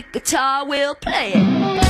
the guitar will play it.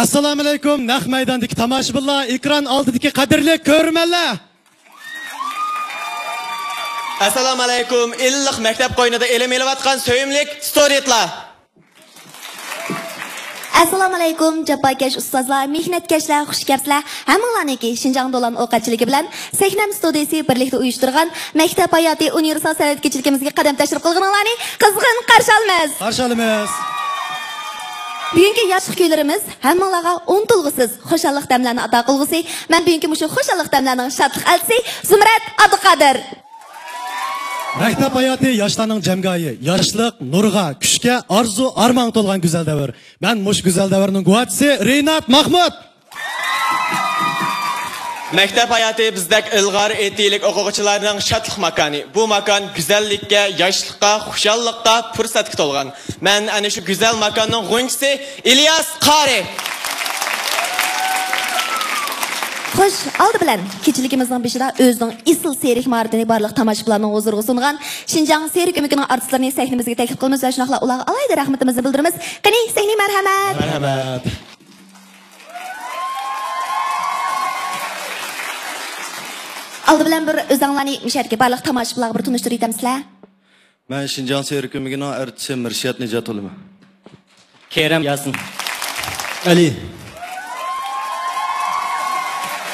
Assalomu alaykum, naq maydondagi tomoshabinlar, ekran oldidagi qadrli ko'rmanlar. Assalomu alaykum, illiq maktab qo'ynida ilm elayotgan so'yimlik storytlar. Assalomu alaykum, jafokash ustozlar, mehnatkashlar, xushkabslar, hammalariniki Shinjongda olan o'quvchiligi bilan Sahnam studiyasi birlikda uyushtirgan maktab hayoti universal san'at kechiligimizga qadam tashrif qilganlarni qizg'in qarshi olamiz. Qarshi olamiz. Bugungi yoshlik kuylarimiz hammalarga unutilg'isiz xushalliq damlarni ato qilgusi. Men bugungi mushu xushalliq damlarning shodlik elchisi Zumrat Abduqodir. Maktab hayoti yoshlarning jamgoyi, yoshlik, nurga, kuchga, orzu, armon to'lgan go'zal davr. Men mush go'zal davrning guvochisi Rinat Mahmud. Maktab hayoti bizdek ilg'or etilik o'quvchilarning shodlik makoni. Bu makon go'zallikka, yoshlikka, xushallikka fursatga to'lgan. Men ana shu go'zal makonning g'unchisi İlyas Qari. Xo'sh, oldi bilan kechiligimizning beshida o'zining isil serik mahoratini barliq tomoshabinlarning huzuriga sungan Shinjong serik umikining artistlarini sahnamizga taklif qilamiz va shunaqla ularga alayda rahmatimizni bildiramiz. Qani, sahnaga marhamat. Marhamat. Oldi bilan bir o'zinglarni musharka barliq tomoshabinlarga bir tunishtirib etamsizlar. Men Shinjong serik umikining artisti Mirshad Nijatulman. Kerem Yasin. Ali.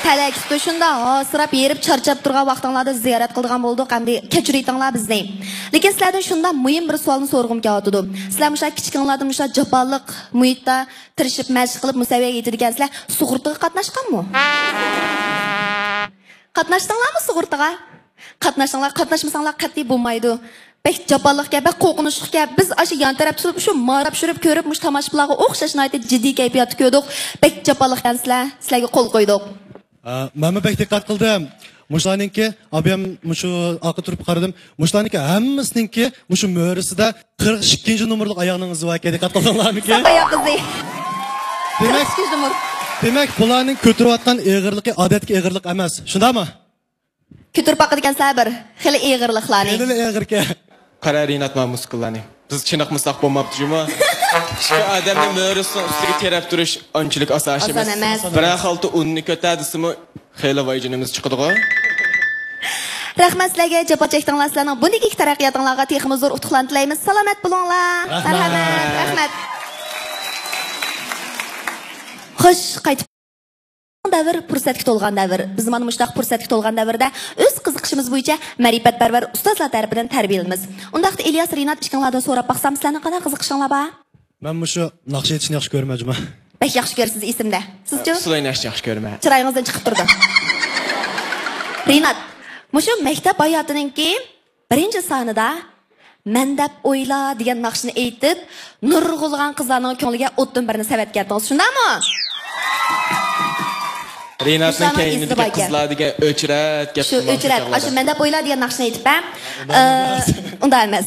Talakda shunda hosirab yerib charchab turgan vaqtinglarda ziyorat qilgan bo'ldik, hamda kechiraytinglar bizni. Lekin sizlardan shunda muhim bir savolni so'rag'im kelyapti. Sizlar musha kichikinglarda musha japoliq muhitda tirishib mashq qilib musaviyaga yetadigansizlar, sug'urtaga qatnashganmi? Qatnashdinglarmi sug'urtaga? Qatnashmasanglar qat'iy bo'lmaydi. Bek japoliqga, bek qo'rqinchliqga biz aşı yan taraf turib shu marab shurib ko'rib mush tomoshabinlarga o'xshashni aytib jiddiy kayfiyatda ko'rdik. Bek japoliqdansizlar, sizlarga qo'l qo'ydik. Men bek diqqat qildim. Mushlarninki, abim mushu oqqa turib qaradim. Mushlarninki hammasininki mushu mo'risida 42-nomerlik oyoqning izi var diqqat qildinglarmiki? Oyoq izi. Demak, bularning ko'tarayotgan eg'irligi odatga eg'irlik emas. Shundaymi? Ko'tarib baqadiganlar bir xili eg'irliklarni. Xili eg'irga. Qararinatma muskullarni. Biz chiniqmasak bo'lmabdi-mi? Shu odamning mo'risini ustiga terab turish anchalik oson emas. Biroq xalta unni ko'tadisimi xili vayjinimiz chiqadi-ku. Rahmat sizlarga, jafo chekdinglar. Sizlarning bunday taraqqiyotinglarga teximiz zo'r utuqlarni tilaymiz. Salomat bo'linglar. Marhamat, rahmat. Xo'sh, qaytib davr fursatga to'lgan davr. Biz mana mushtaq fursatga to'lgan davrda o'z qiziqishimiz bo'yicha ma'rifatparvar ustozlar tarafidan tarbiyalanamiz. Undaqda İlyas Rinat ishqinglardan so'rab baqsam, sizlarning qanday qiziqishinglar bor? Men mushu naqsh etishni yaxshi ko'rmayman. Bek yaxshi ko'rsiz esimda. Sizchi? Sizlarni yaxshi ko'raman. Chiroyingizdan chiqib turdi. Rinat, Mushu maktab hayotininki birinchi sonida men deb o'yla degan naqshni aytib, nurg'ulg'an qizlarning ko'ngliga o'tdan birini savat keltdingiz, shundaymi? Renatning kayinidagi qizlar degan o'chrat gap. Shu o'chrat, shu men deb o'yla degan naqshni aytib, unda emas.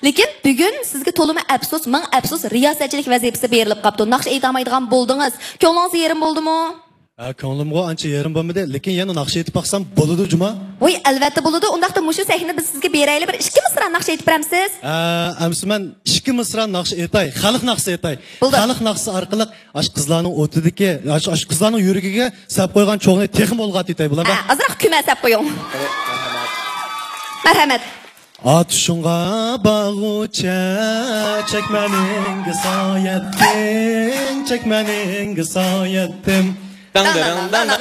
Lekin bugun sizga to'limi afsus, ming afsus riyosatchilik vazifasi berilib qopti. Naqsh aytolmaydigan bo'ldingiz. Ko'nglingiz yerim bo'ldimi? Ko'nglimga ancha yerim bo'lmadi, lekin yana naqsh aytib baqsam bo'ladi juma. Voy, albatta bo'ladi. Undaqda mushu sahnani biz sizga beraylik, bir 2 misra naqsh aytib beramsiz. Amsi men 2 misra naqsh aytay, xalq naqshi aytay. Xalq naqshi orqali ash qizlarning o'tidagi, ash qizlarning yuragiga sap qo'ygan cho'g'ni texim bo'lgan aytay bularga. Azroq kuma sap qo'ying. Marhamat. At şunga bağuça çekmenin gısayettim, çekmenin gısayettim. Dang dang dang dang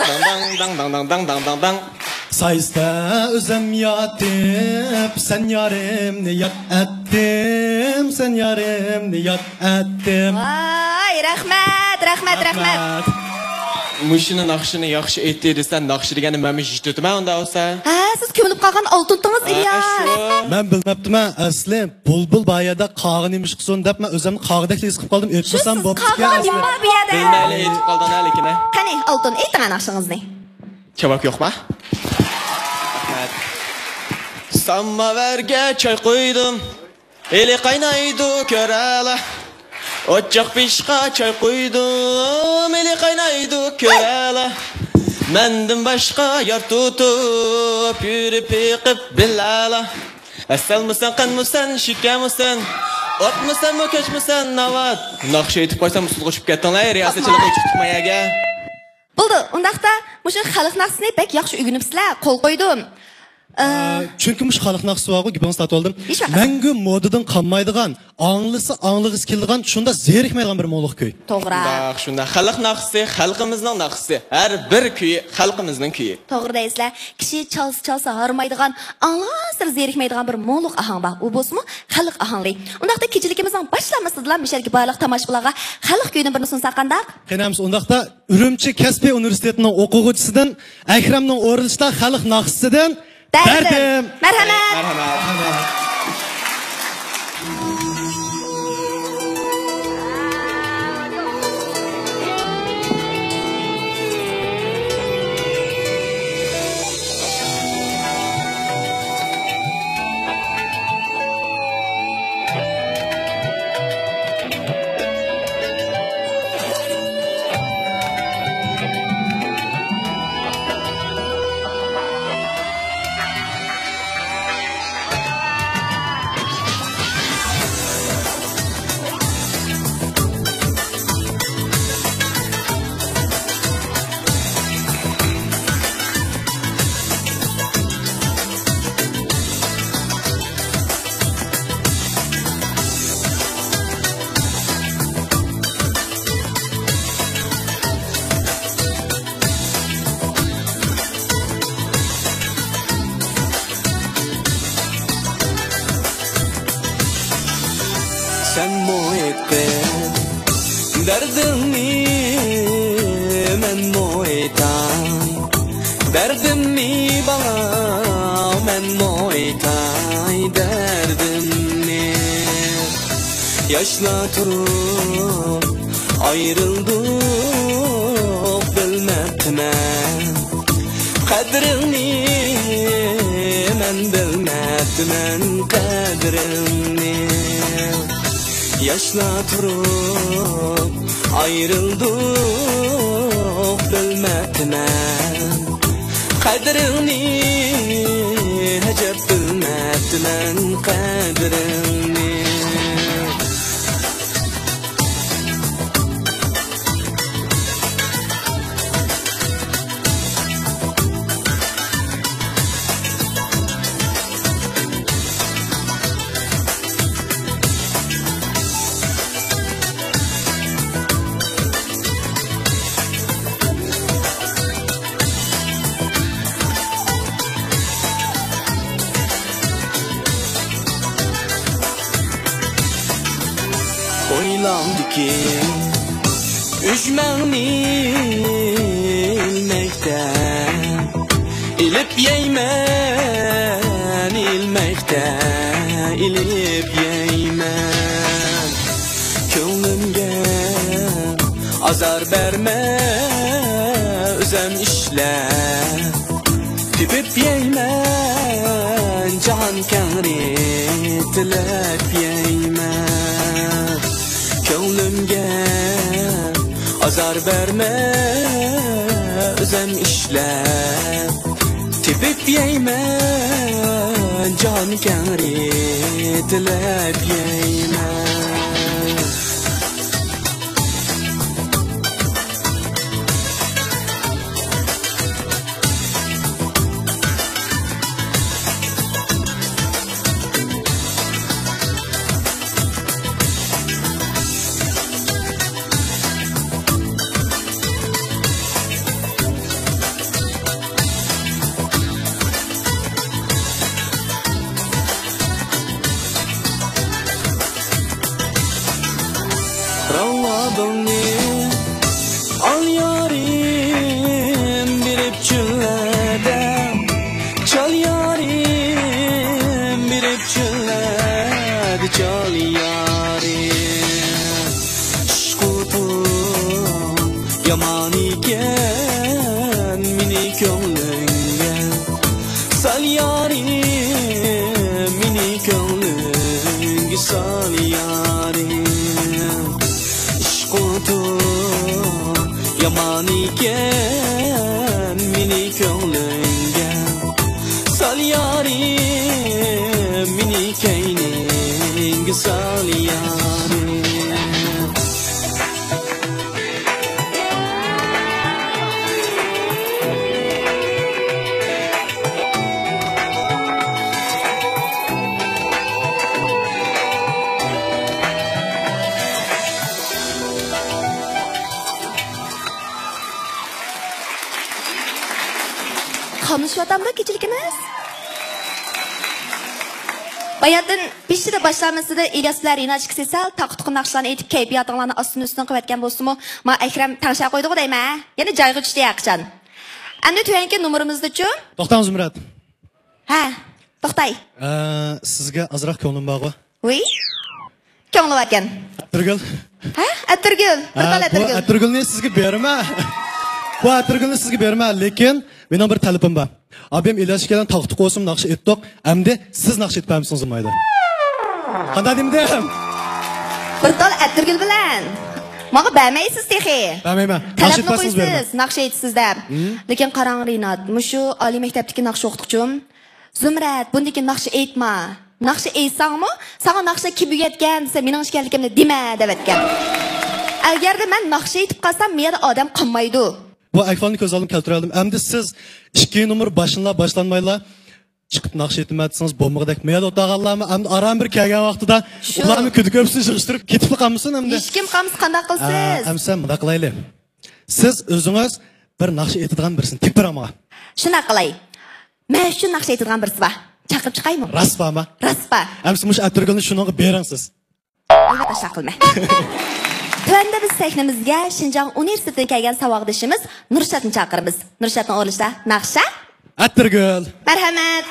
dang dang dang dang dang dang dang. Sayısta özüm yatıp, sen yarimni yat ettim, sen yarimni yat ettim. Vay, rahmat, rahmat, rahmat. Mushuni naqshini yaxshi aytdi desan, naqshi degani men jitotman unda olsa. Ha, siz ko'milib qolgan oltintingiz Ilyos. Men bilmabdiman, asli bulbul bayada qog'in emish qilsin deb men o'zimni qog'idek his qilib qoldim. Aytmasam bo'pti. Qog'in nima bu yerda? Bilmayli aytib qolding lekin. Qani, oltin, ayting naqshingizni. Javob yo'qmi? Rahmat. Samovarga choy qo'ydim. Eli qaynaydi ko'rala. Ocaq pishqa choy qo'ydim, eli qaynaydi ko'rala. Mendim boshqa yor tutib, yurib yiqib bilala. Asalmisan, qanmisan, shikamisan, otmisan, ko'chmisan, navat. Naqsh aytib qo'ysam, usul qo'shib ketdinglar, riyosatchilik qilib chiqmayaga. Bo'ldi, undaqda mushu xalq naqshini bek yaxshi o'rganibsizlar, qo'l qo'ydim. Çünkü mush xalq naqshi bor, gapini statib oldim. Mengu modadan qolmaydigan, anglag'is keladigan, shunda zerikmaydigan bir mo'liq kuy. To'g'ri. Bak shunda xalq naqshi, xalqimizning naqshi. Har bir kuyi xalqimizning kuyi. To'g'ri deysizlar. Kishi chalsa harmaydigan, anlasir zerikmaydigan bir mo'liq ahang bor. U bo'lsa-mu xalq ahangli. Undaqda kechiligimizning boshlanmasidan mishalki barliq tomoshabinlarga xalq kuyini birini sunsa qandaq? Qenamiz undaqda Urumchi Kasbiy universitetining o'quvchisidan Akramning o'rinlishda xalq naqshisidan Derdim. Merhamet. Merhamet. Sen muhittin derdimi men muhitan derdimi bana men muhitay derdimi yaşla turup ayrıldık bilmekten kadrini men bilmekten kadrini yaşla turup ayrıldık bilmekten kadrini hecep bilmekten kadrini Oylandı ki Üçmeni ilmekten İlip yeyme berme özem işler Tüpüp yeymen can kenri tilep yeymen Könlümge azar verme özem işler Tüpüp yeymen can kenri tilep yeymen Ravabını al yarim birip çülleden Çal yarim birip çülledi çal yarim Şkutum yaman iken mini könlünge Sal yarim mini könlünge sal yarim Yaman iken mini könlünge Sal yarim mini keyninge sal yarim Konuşuyordu keçilikimiz. Bayatın pişti başlamasında İlyaslar inançık sesel taqtuqun naqşlarını etip keyfiyatılarını astın üstüne kıvetken bolsumu ma Ekrem tanışa koydu deyim ha. Yani cayğı düştü yakçan. Endi tüyenki numarımızda çün? To'xtang Zumrad. Ha, to'xtay. Sizga azroq ko'nglim bor. Oui. Ko'ngli ekan. Atirgul. Ha? Atirgul. Bir tal atirgul. Bu atirgulni sizga berma. Bu atirgulni sizga berma, lekin mening bir talabim bor. Abim İlyas kelgan taqtuq olsun naqsh etdik. Endi siz naqsh etpamsiz mayli. Qanday demdim? Bir tal atirgul bilan. Maga bermaysiz texi. Bermayman. Naqsh etpasiz berma. Naqsh etsiz deb. Lekin qarang Rinat, mushu oliy maktabdagi naqsh o'qituvchim Zumrad, bundaki naqsh etma. Naqsh etsangmi, sana naqshga kib yetgan desa mening ishkanligimni dema deb aytgan. Agarda men naqsh etib qolsam, menda odam qolmaydi. Bu ayfolni ko'z oldim keltirdim. Endi siz 2 numar başlanmayla chiqib naqsh etmadingiz, bo'lmag'dak mayda o'tag'anlarmi? Endi aram bir kelgan vaqtida ularni ko'psin yig'ishtirib ketib qolmasin endi. Hech kim qolmas, qanday qilsiz? Hamsa bunda qilaylik. Siz o'zingiz bir naqsh etadigan birsini tep beraman. Shuna qilay. Men shu naqsh etadigan birsi bor. Chaqirib chiqaymi? Rasbama. Rasba. Hamsa mush atirgulni shunga beringsiz. Albatta shaqilma. Tuanda biz sahnamizga Shinjong universitetidan kelgan savodishimiz Nurshatni chaqiramiz. Nurshatni o'rlishda naqsha? Atirgul. Marhamat.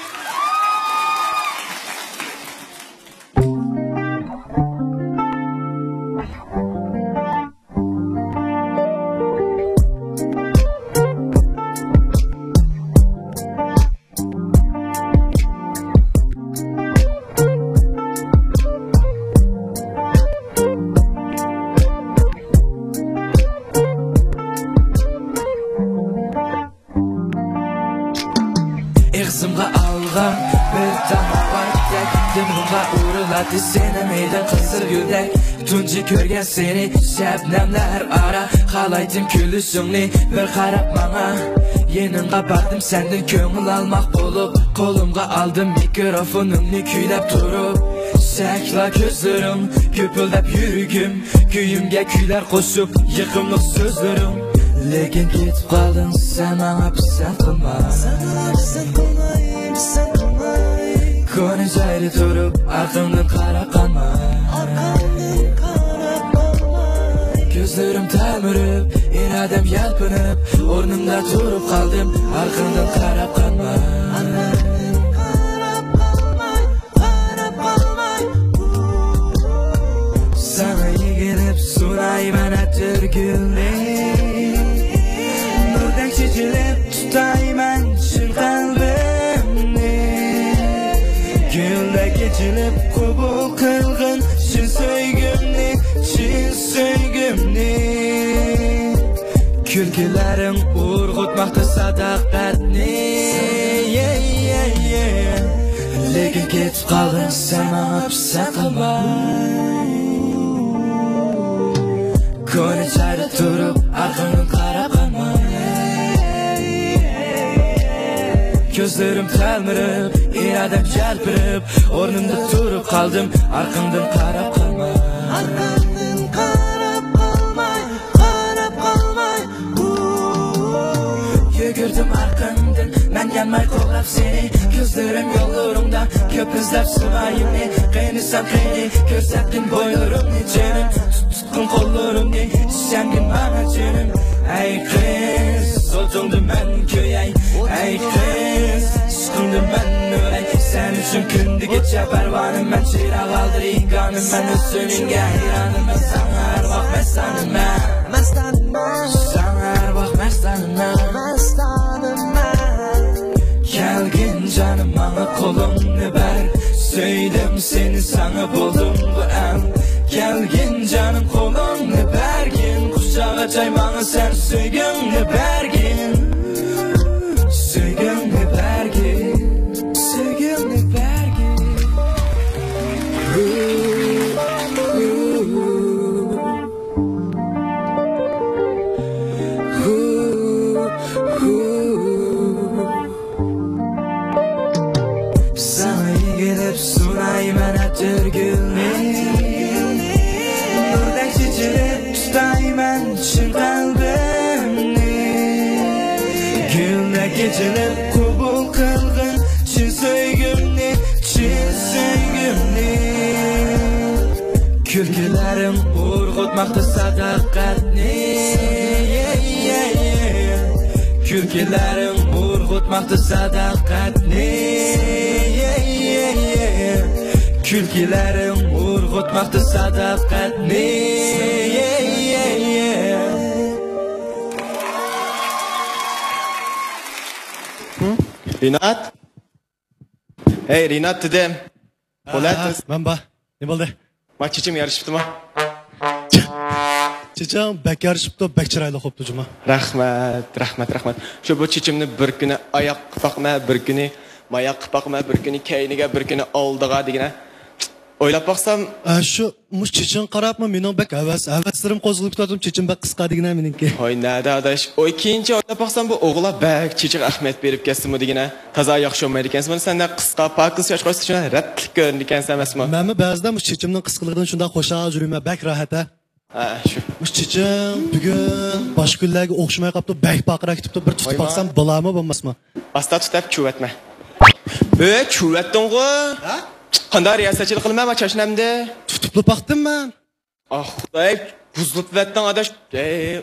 Ağzımga algan bir tahavatdek Dimg'a uğruladı seni meydan kızır güldek Tuncu körgen seni şebnemler ara Halaydım külüşünü bir qarab bana Yeningga bardım senden köngül almak bulup Kolumga aldım mikrofonumni küylep turup Şekla gözlerim köpüldep yürügüm Köyümge küyler koşup yıkımlık sözlerim Lekin ketip qaldın sen bana pisat qilma Kone jayri turup arkamdan qarab qalma Gözlerim tamirib iradem yalpinib O'rnimda turib qaldim arkamdan qarab qalma Sana yigilib so'rayman atirgulni Külkilerin urgutmakta sadaqatni Lekin ketib qalding sen manga pisand qilma Ko'ngli chayda turib arqamdan qarab qolma Ko'zlarim talmirib, iradam jalpirib O'rnimda turib qoldim, arqamdan qarab qolma Arqamdan qarab qolmay, qarab qolmay Yugurdim arqamdan, men yanmay qo'llab seni Ko'zlarim yo'llarimda, ko'p izlab sumayimni Qiynasam qiyni, ko'rsatding bo'ylarimni Jenim, tutqin qo'llarimni, ishangin mana jenim Ey qiz, so'zingda men ko'yay Ey qiz, ishqimda men o'lay Sen uchun kundi kecha parvonim Men chirag oldiring qonim Men o'zingga hayronim Men sana har vaqt mastanaman Sana har vaqt mastanaman Kelgin canım bana kolumni ber Söyledim seni sana buldum bu an Kelgin canım kolumni bergin Kucağa çay bana sen söygümni bergin Söygümni bergin Söygümni bergin Sana gelip sunayman atırgülni Nurdan çiçilip tutayman çın kalbimni Gülde geçilip kubul kılgın çın söygümni Külkilerim urgutmakta sadaqatni Külkilerim urgutmakta sadaqatni Külkilerim urgutmakta sadaqatni Rinat? Hey Rinat dedim. Qo'latsiz. Manba. Ne bo'ldi? Ma chichim yarishibdimi? Chichim bak yarishibdi, bak chiroyli xo'pdi juma. Rahmat. Shu bu chichimni bir kuni oyoq qilpaqma, bir kuni moyoq qilpaqma, bir kuni keyniga, bir kuni oldiga degina. O'ylab baqsam, shu mush chichin qarabmi, mening bak havaslarim qo'zg'alib ketdim, chichim bak qisqa degina meningki. Hoy nada adash, o'y keyincha o'ylab baqsam bu o'g'la bak chichiq ahmet berib kesdimi degina. Toza yaxshi olmaydi ekansiz. Mana senda qisqa pakis yosh qo'ysa shuna ratlik ko'rindi ekansan emasmi? Menmi ba'zida mush chichimning qisqaligidan shunda xo'shal yurayman, bak rohat a. Shu. Mush chichim bugun boshqa kunlarga o'xshamay qolibdi, bak baqira ketibdi, bir tutib baqsam bo'lami bo'lmasmi? Asta tutib chuvatma. Chuvatding-ku? Ha? Qanday riyosatchilik qilmayman chashnamda. Tutibli baqdim men. Xudoy, buzlib vatdan adash.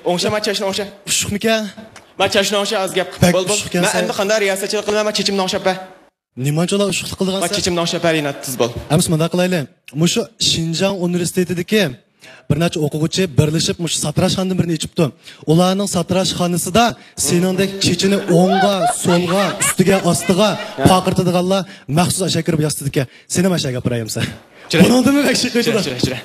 O'ngsha ma chashna o'ngsha. Pushuqmikan? Ma chashna o'ngsha az gap. Bo'l. Men endi qanday riyosatchilik qilmayman chechimni o'ngshapa. Nimanchalar ushuqlik qilgansan? Ma chechimni o'ngshapa rinatiz bo'l. Amis bunday qilaylik. Mushu Shinjang universitetidagi bir necha o'quvchi birlashib mush satrashxonadan birini ichibdi. Ularning satrashxonasida seningdek chechini o'ngga, so'lga, ustiga, ostiga paqirtadiganlar maxsus asha kirib yotdi ekan. Seni masha gapirayimsan. Buningdimi akshi qo'ydilar? Jira.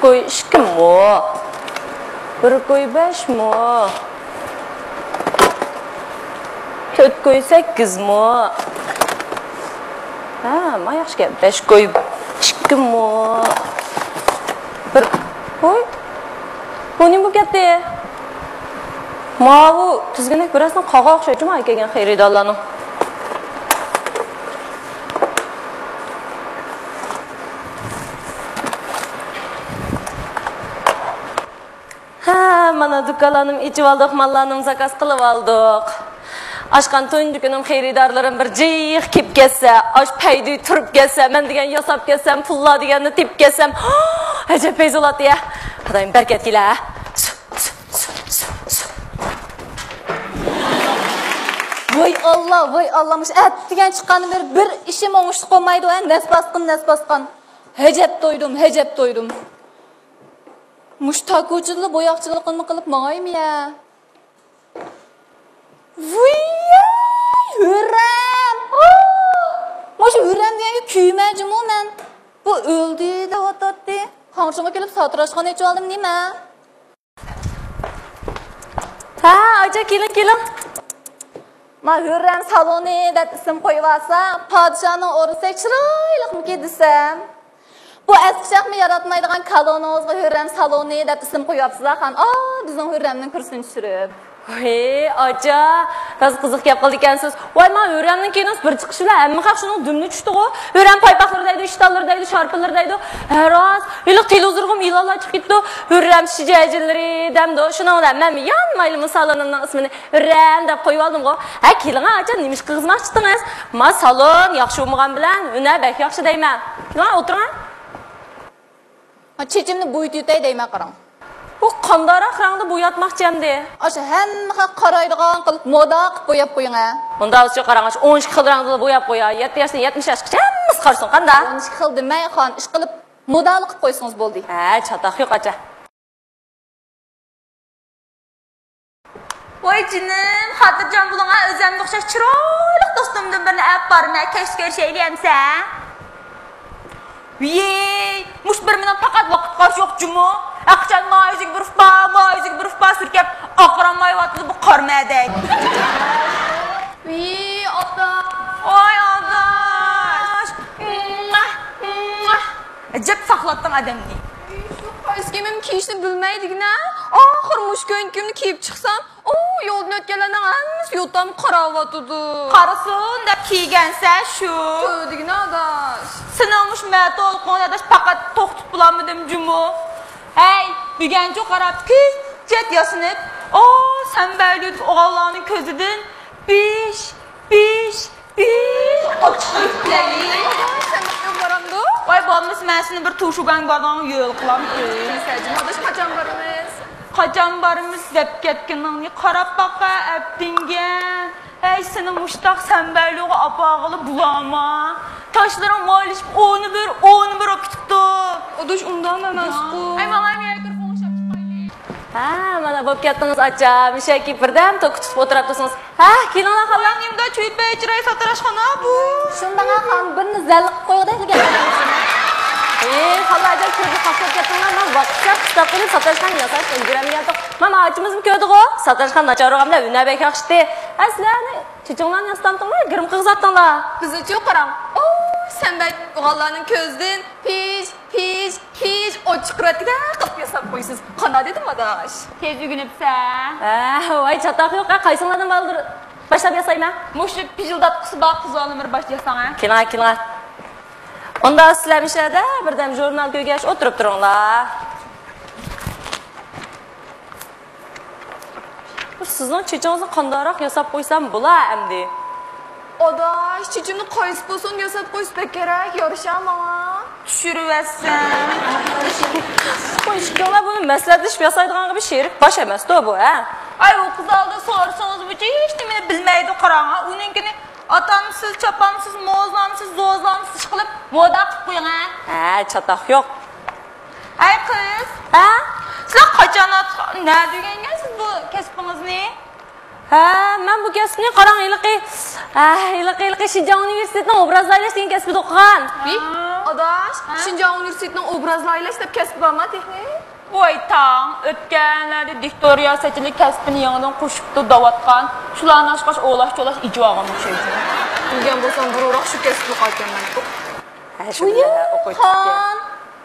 Koy 2 mu? Bir koy 5 mu? 4 koy 8 mu? Ha, ma yaxshi gap. 5 koy 2 mu? Bir koy. Bu nima bu katta? Ma bu tizginlik birasidan qog'oq o'xshaydi-mi kelgan xaridorlarning? Mana dükkanlarım içip aldık, mallarım zakaz kılıp aldık. Aşkan tuncu günüm xeridorlarim bir jiyq kep kelsa, aş paydi turib kelsa, men degan yasab kelsam, pullar deganni tep kelsam, ajab payz bo'ladi ya. Xudoyim barkat kela. Voy Allah, mush at degan chiqqani bir ishim o'ngishli qolmaydi, nas basqin. hecep doydum. Muş takoçılığı boyaqçılığını qılıp mağayım ya. Vuyya! Hürrem! Muş Hürrem diyenge küyməcim o mən. Bu öldü de otattı. Qanşıma kelip satırashqan etib aldım nima? Ha, aca kelin. Ma Hürrem saloni deb isim qo'yib olsa, podshoning o'rniga chiroyliqmi desam. Bu eskishaqmi yaratmaydigan kolonozga Hürrem saloni deb isim qo'yapsizlar, xan. Bizning Hürremning kursini tushirib. Hey, aca, biraz qiziq gap qildi ekansiz. Voy, men Hürremning kinosi bir chiqishi bilan hamma xalq shuning dumni tushdi-ku. Hürrem paypaqlardaydi, ishtallardaydi, sharpillardaydi. Haroz, yiliq televizorga ilanlar chiqib ketdi. Hürrem shijajillari demdi. Shuningdan men yanmayli salonimning ismini Hürrem deb qo'yib oldim-ku. Ha, keling, aca, nima ish qilmoqchisiniz? Men salon yaxshi bo'lmagan bilan, uni bak yaxshi deyman. Keling, o'tiring. Chechimni bo'ytitay deyman qarang. Bu qandaroq rangda bo'yatmoqchi endi. O'sha hamma qaraydigan qilib moda qilib bo'yab qo'ying ha. Unda o'sha qarang, 12 xil rangda bo'yab qo'ya. 7 yoshdan 70 yoshgacha hammasi qarsin, qanda? 12 xil demay, xon, ish qilib modal qilib qo'ysangiz bo'ldi. Ha, chataq yo'q acha. Voy jinim, xotirjam bo'ling, o'zimga o'xshash chiroyli do'stimdan birini olib borma, kesh ko'rishayliksan. Yey, mush bir bilan faqat vaqt qarish yo'q-jumi? Aqchan moyizig bir ufba surkab, oqramayotdi bu qarmadak. Ey, ota. Voy odash. Ajab saqlatding odamni. Qaysi kiyimim kiyishni bilmaydigina. Oxir mush ko'nkimni kiyib chiqsam, yo'ldan o'tganlarning hammasi yo'tam qaravotidi. Qarasin deb kiygansa shu. Ko'digina odash. Sinamush matol qo'nadash faqat to'xtib bulanmadim jumu. Hey, buguncha qarabki, jet yasinib, sen böyle oğlanın közüdün, piş. Sen bakıyor baramda? Vay balımız məsini bir tuşugan bardan yol qılam ki. Mesajım, odaş kaçan barımız? Qaçan barımız zəb ketkinini qarab baqa, əbdingen. Hey, seni muştaq sen böyle apağılı bulama. Taşların malişip onu bir okutdu. Odaş ondan emasku. Ay, bana mikrofon şapçı qayli. Ha, mana bo'p ketdingiz acha. Mishaki birdan to'kutib o'tiribsiz. Ha, kelinglar xalam. Yanımda çöpe icrayı satırashxana bu. Shundan ham birini zalq qo'ydi degan. Xalaja kirdi qasab ketdinglar. Men vaqtga qistab qilib satashdan yasash ulguramagandim. Mana ochimizmi ko'rdi-ku? Satashdan nacharog'imda unabek yaxshidi. Aslani chichinglarni yastamdinglar, girim qilsatdinglar. Bizni cho'q qarang. Sen ben oğlanın közden piş oçukratida qilib yasab qo'ysiz. Qana dedim adaş. Tez ügünüpsən. Voy, chataq yo'q, qaysinlardan baldir. Boshlab yasayman. Mushuk pijildatqisi baq qiz olimir başlasan ha. Keling. Onda sizlar ishlarda birdam jurnal ko'rgach o'tirib turinglar. Sizning chechingizni qandaroq yasab qo'ysam bo'lar endi. Odaş, çiçimni qaysi bo'lsin yasab qo'ysa kerak, yarışamam. Tushirversan. Qo'yishganlar buni maslahatlashib yasaydigan bir sherik bosh emas-da bu, ha. Ay, o qiz oldi so'rasangiz bu hech nimani bilmaydi qarang. Uninkini atamsiz, chapamsiz, mozlamsiz, zozlamsiz qilib moda qilib qo'ying ha. Ha, chataq yo'q. Ay qiz, Ha? sizlar qachon nima degansiz bu kasbingizni? Ha, men bu kasbni qarang, iliqi Shinjon universitetining obrazlaylash degan kasbida o'qigan. Odaş, Shinjon universitetining obrazlaylash deb kasb bormi texnik? Voy tang, o'tganlarda diktoriya seçilik kasbini yangidan qo'shibdi davatgan. Shularni oshqosh o'lash ijroga o'xshaydi. Bilgan bo'lsam burroq shu kasbni qolganman. Ha, shu bilan o'qiyotgan.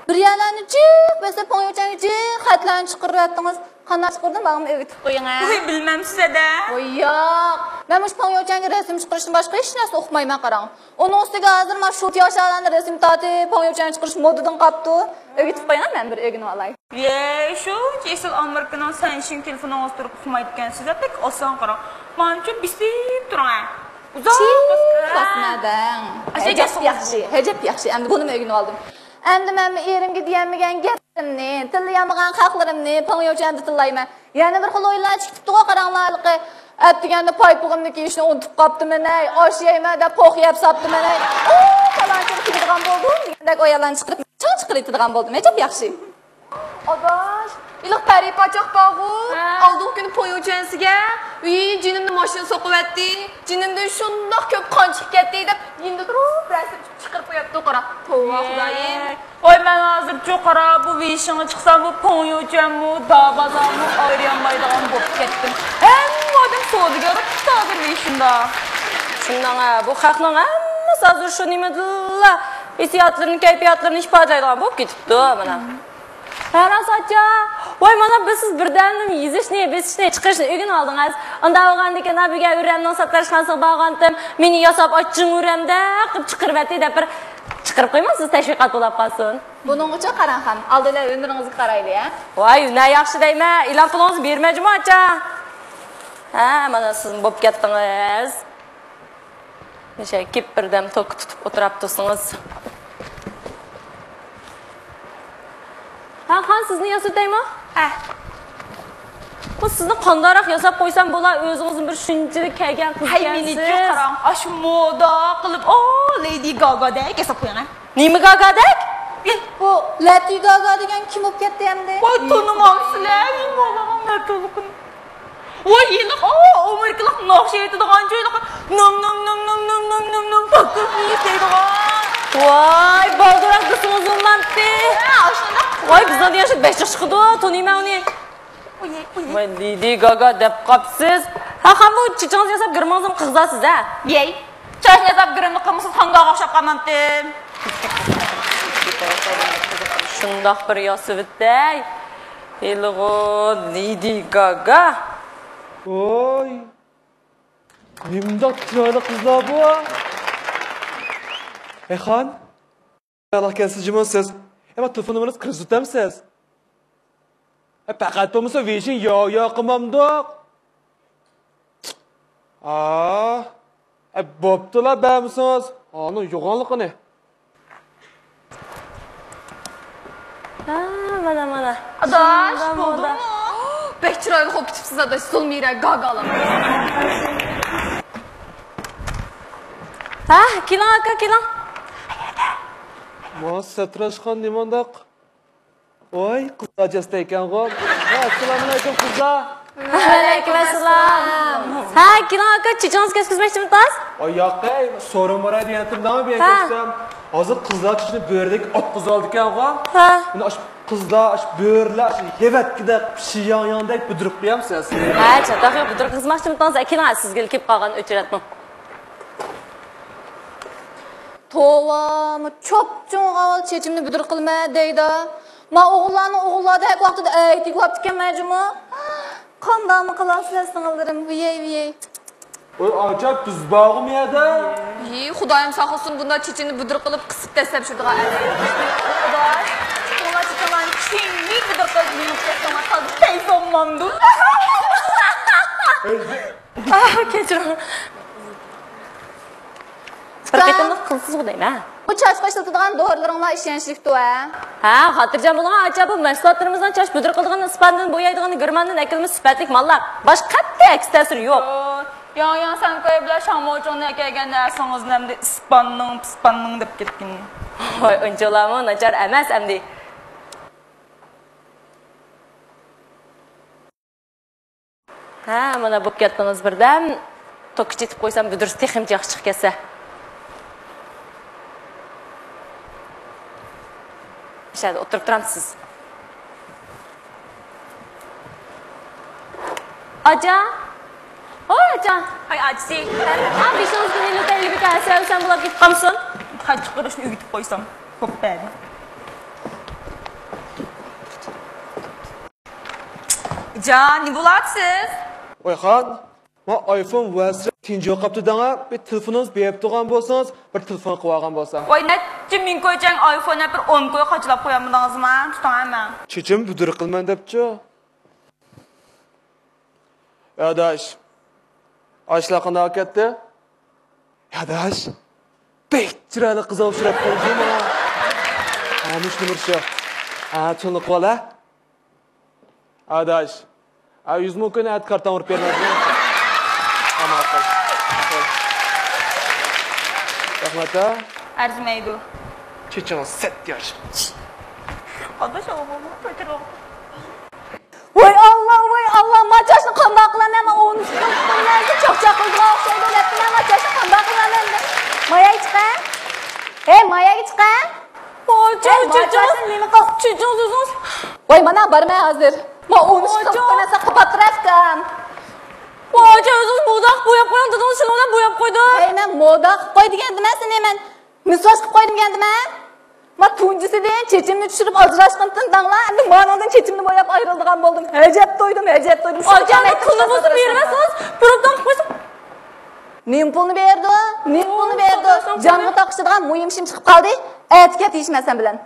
Bir yerlarni jiq, bo'lsa poyochani jiq, xatlarni chiqaryaptingiz. Qanday chiqardin, bag'imni o'g'itib qo'ying ha. Voy, bilmam sizda. Voy yo'q. Men mush poyochani rasm chiqarishdan boshqa hech narsa o'qimayman qarang. Uning ustiga hozir men shu yoshlarni rasm tatib, poyochani chiqarish modadan qolibdi. O'g'itib qo'ying, men bir o'g'inib olay. Ye, shu Jesel Amerikaning Samsung telefonini o'stirib o'qimaydigan sizlar pek oson qarang. Mencha bisib turing. Uzoq basmadan. Hajab yaxshi. Endi buni o'g'inib oldim. Endi men erimga deyolmagan gapimni, tillayolmagan haqlarimni poyochanda tillayman. Yana bir xil o'yinlar chiqibdi-ku qaranglarliqi. Atdiganda paypog'imni kiyishni unutib qopdim-men. Osh yeyman deb po'q yeb sapdim-men. Falancha kiydigan bo'ldim degandek o'yinlarni chiqarib. chiqir etadigan bo'ldim. Ajab yaxshi. Adaş, iliq pari pachoq bağu. Aldıq günü poyuchensiga, jinimni mashina soqib etdi. Jinimdan shundoq ko'p qon chiqib ketdi deb, endi turib rasm chiqarib qo'yapti qara. Tova xudoyim. Oy men hozircha qara bu vishingga chiqsam bu poyuchenmi, dabazammi ayriyanmaydigan bo'lib ketdim. Hamma odam savdogar hozir vishinda. Shundan bu xalqning hammasi hozir shu nimadirlar, hissiyotlarini, kayfiyatlarini ifodalaydigan bo'lib ketibdi mana. Harasacha, voy mana siz birdan yezishni, besishni, chiqishni o'rganib oldingiz. Unda olgandan nabiga o'ramning satlashgansiz bo'lgandim. Meni yasab oching o'ramda qilib chiqirib etdi deb bir chiqirib qo'ymaysiz, tashviqot bo'lib qolsin. Buning uchun qarang ham, aldilar o'rningizni qarayli, ha. Voy, ne yaxshi deyman, e'lon pulingizni bermayman acha. Ha, mana siz bo'lib ketdingiz. Necha kep birdam tok tutib o'tirib tursangiz. Ha, xon sizni yasataymi? Ha. Bu sizni qandaroq yasab qo'ysam bo'lar, o'zingizni bir shunchalik kelgan qiz ekansiz. Menichi qarang, ash moda qilib, Lady Gaga'dek yasab qo'ying. Nima Gaga'dek? Bu Lady Gaga degan kim bo'lib ketdi endi? Voy, tanimamsizlar, men bo'lag'am natoliqim. Voy, yiliq, Amerikalik naqsh aytadigan joylar, nom takib yeydigan. Voy, baldurak qismingiz bo'lmabdi. Voy, bizdan yashab 5 chiqdi, taniyman uni. Voy, Lady Gaga deb qopsiz. Ha, ham bu chichingiz yasab girmangizmi qig'zasiz, ha? Yey. Chashni yasab girmni qilmisiz, hangoga o'xshab qolmabdim. Shundoq bir yosibday. Ilg'o Lady Gaga. Oy. Nimdoq chiroyli qizlar bu. Xon. Allah kelsiz jimosiz. Ama telefonunuz kırızıtamsız. Fakat bu musa vişin ya qımamdoq. Boptular bämisiniz. Onu yoğanlıqını. Mana. Adaş, oldu mu? Bek chiroyli qo'yib ketibsiz adaş, Zulmira Gagalar. Ha, keling aka, keling. Mas satrashxon nimandaq? Oy, qizlar jasta ekan g'o. Assalomu alaykum qizlar. Alaykum assalom. Ha, keling aka, chichingiz keskizmoqchimisiz? Oy, yo'q, so'rim bor edi, yantimdanmi ben ko'rsam. Hozir qizlar tushni bo'rdek otqiz oldi ekan g'o. Ha. Buni qizlar, bo'rlar, yevatkida pishiyondek budirib qo'yamsiz. Ha, chatoq budirib qizmoqchimisiz? Keling, sizga kelib qolgan o'chiratma. Tova, çok avval çeçimni budur qilma deydi. Ma o'g'illarni hep vaqtida aytib ekanman-jimi? Qandoqmi qilasizlar singildirim, viyey. Oy, ajab biz bağım yada. Xudoyim saqlasin, bunda chechini budur qilib qisib tashlab shurdigan. Xudoy, bunga chiqaman kimni budur qilib meni ketman, hozir tayzonmandu. Kechiring. Farqetimiz qilsiz deyman, ha. Bu chashqa ishlatadigan dorilaringlar ishonchlikdi, ha. Ha, xotirjam bo'ling, acha bu mahsulotlarimizdan chash budur qiladigan, ispandan bo'yaydigan, girmandan akilmiz sifatlik mallar. Boshqa qattiq aks ta'sir yo'q. Ya sen koyiblar shamochonni kelgan narsangizni hamda ispanning deb ketgan. Voy, unchalarmi nachar emas endi. Ha, mana bu ketdingiz birdan. To'kich etib qo'ysam, budursiz texim yaxshi chiqib ketsa. Şöyle oturup duramsınız. Aca. Aca. Ay acisi. Abi şans günü telli bir tane sen bulak git kamsın. Kaç kuruşunu ügütüp koysam. Hop ben. Can, ne bulatsız? Oy, xon. Ma iPhone vasra tinjo qapti danga, bir telefonunuz berib turgan bo'lsangiz, bir telefon qilib olgan bo'lsam. Voy, netçi men koyacağın iPhone'a bir 10 koy qaçlab qo'yamdingizmi? Tutaman. Chechim budur qilman debchi. Yadash. Ashla qanday ketdi? Yadash. Bek chiroyli qiz uchrab qoldimi? Hamish nurshi. Tunliq bola. Yadash. 100 ming kun ad kartan urib bermadimi? Ma'qul. Rahmat. Arzimaydi. Chechim set yosh. Kardeş oğlum kötü. Voy Allah, maçaşni qanday qilaman? Men 10 kunlarga chaqchaq qilgan o'xshaydi. Men maçaşni qanday qilaman? Maya chiqan? Maya chiqan? Maçaşni nima qilib? Voy mana bormay hozir. Men 10 kunlarga qapatirafdim. Maçaşni modaq bo'yab qo'ygan, dadam shuni bilan bo'yab qo'ydi. Men modaq qo'y degan demasin, men misvaj qilib qo'ydim degandim. Ma tunjisidan chechimni tushirib ajrashgandan danglar, endi manodan chechimni bo'yab ayrildigan bo'ldim. Hajab to'ydim. Aka, pulni bosib bermasiz, puldan qo'ysin. Men pulni berdi. Jonga taqishadigan muhim ishim chiqib qoldi. Aytga tegishmasam bilan.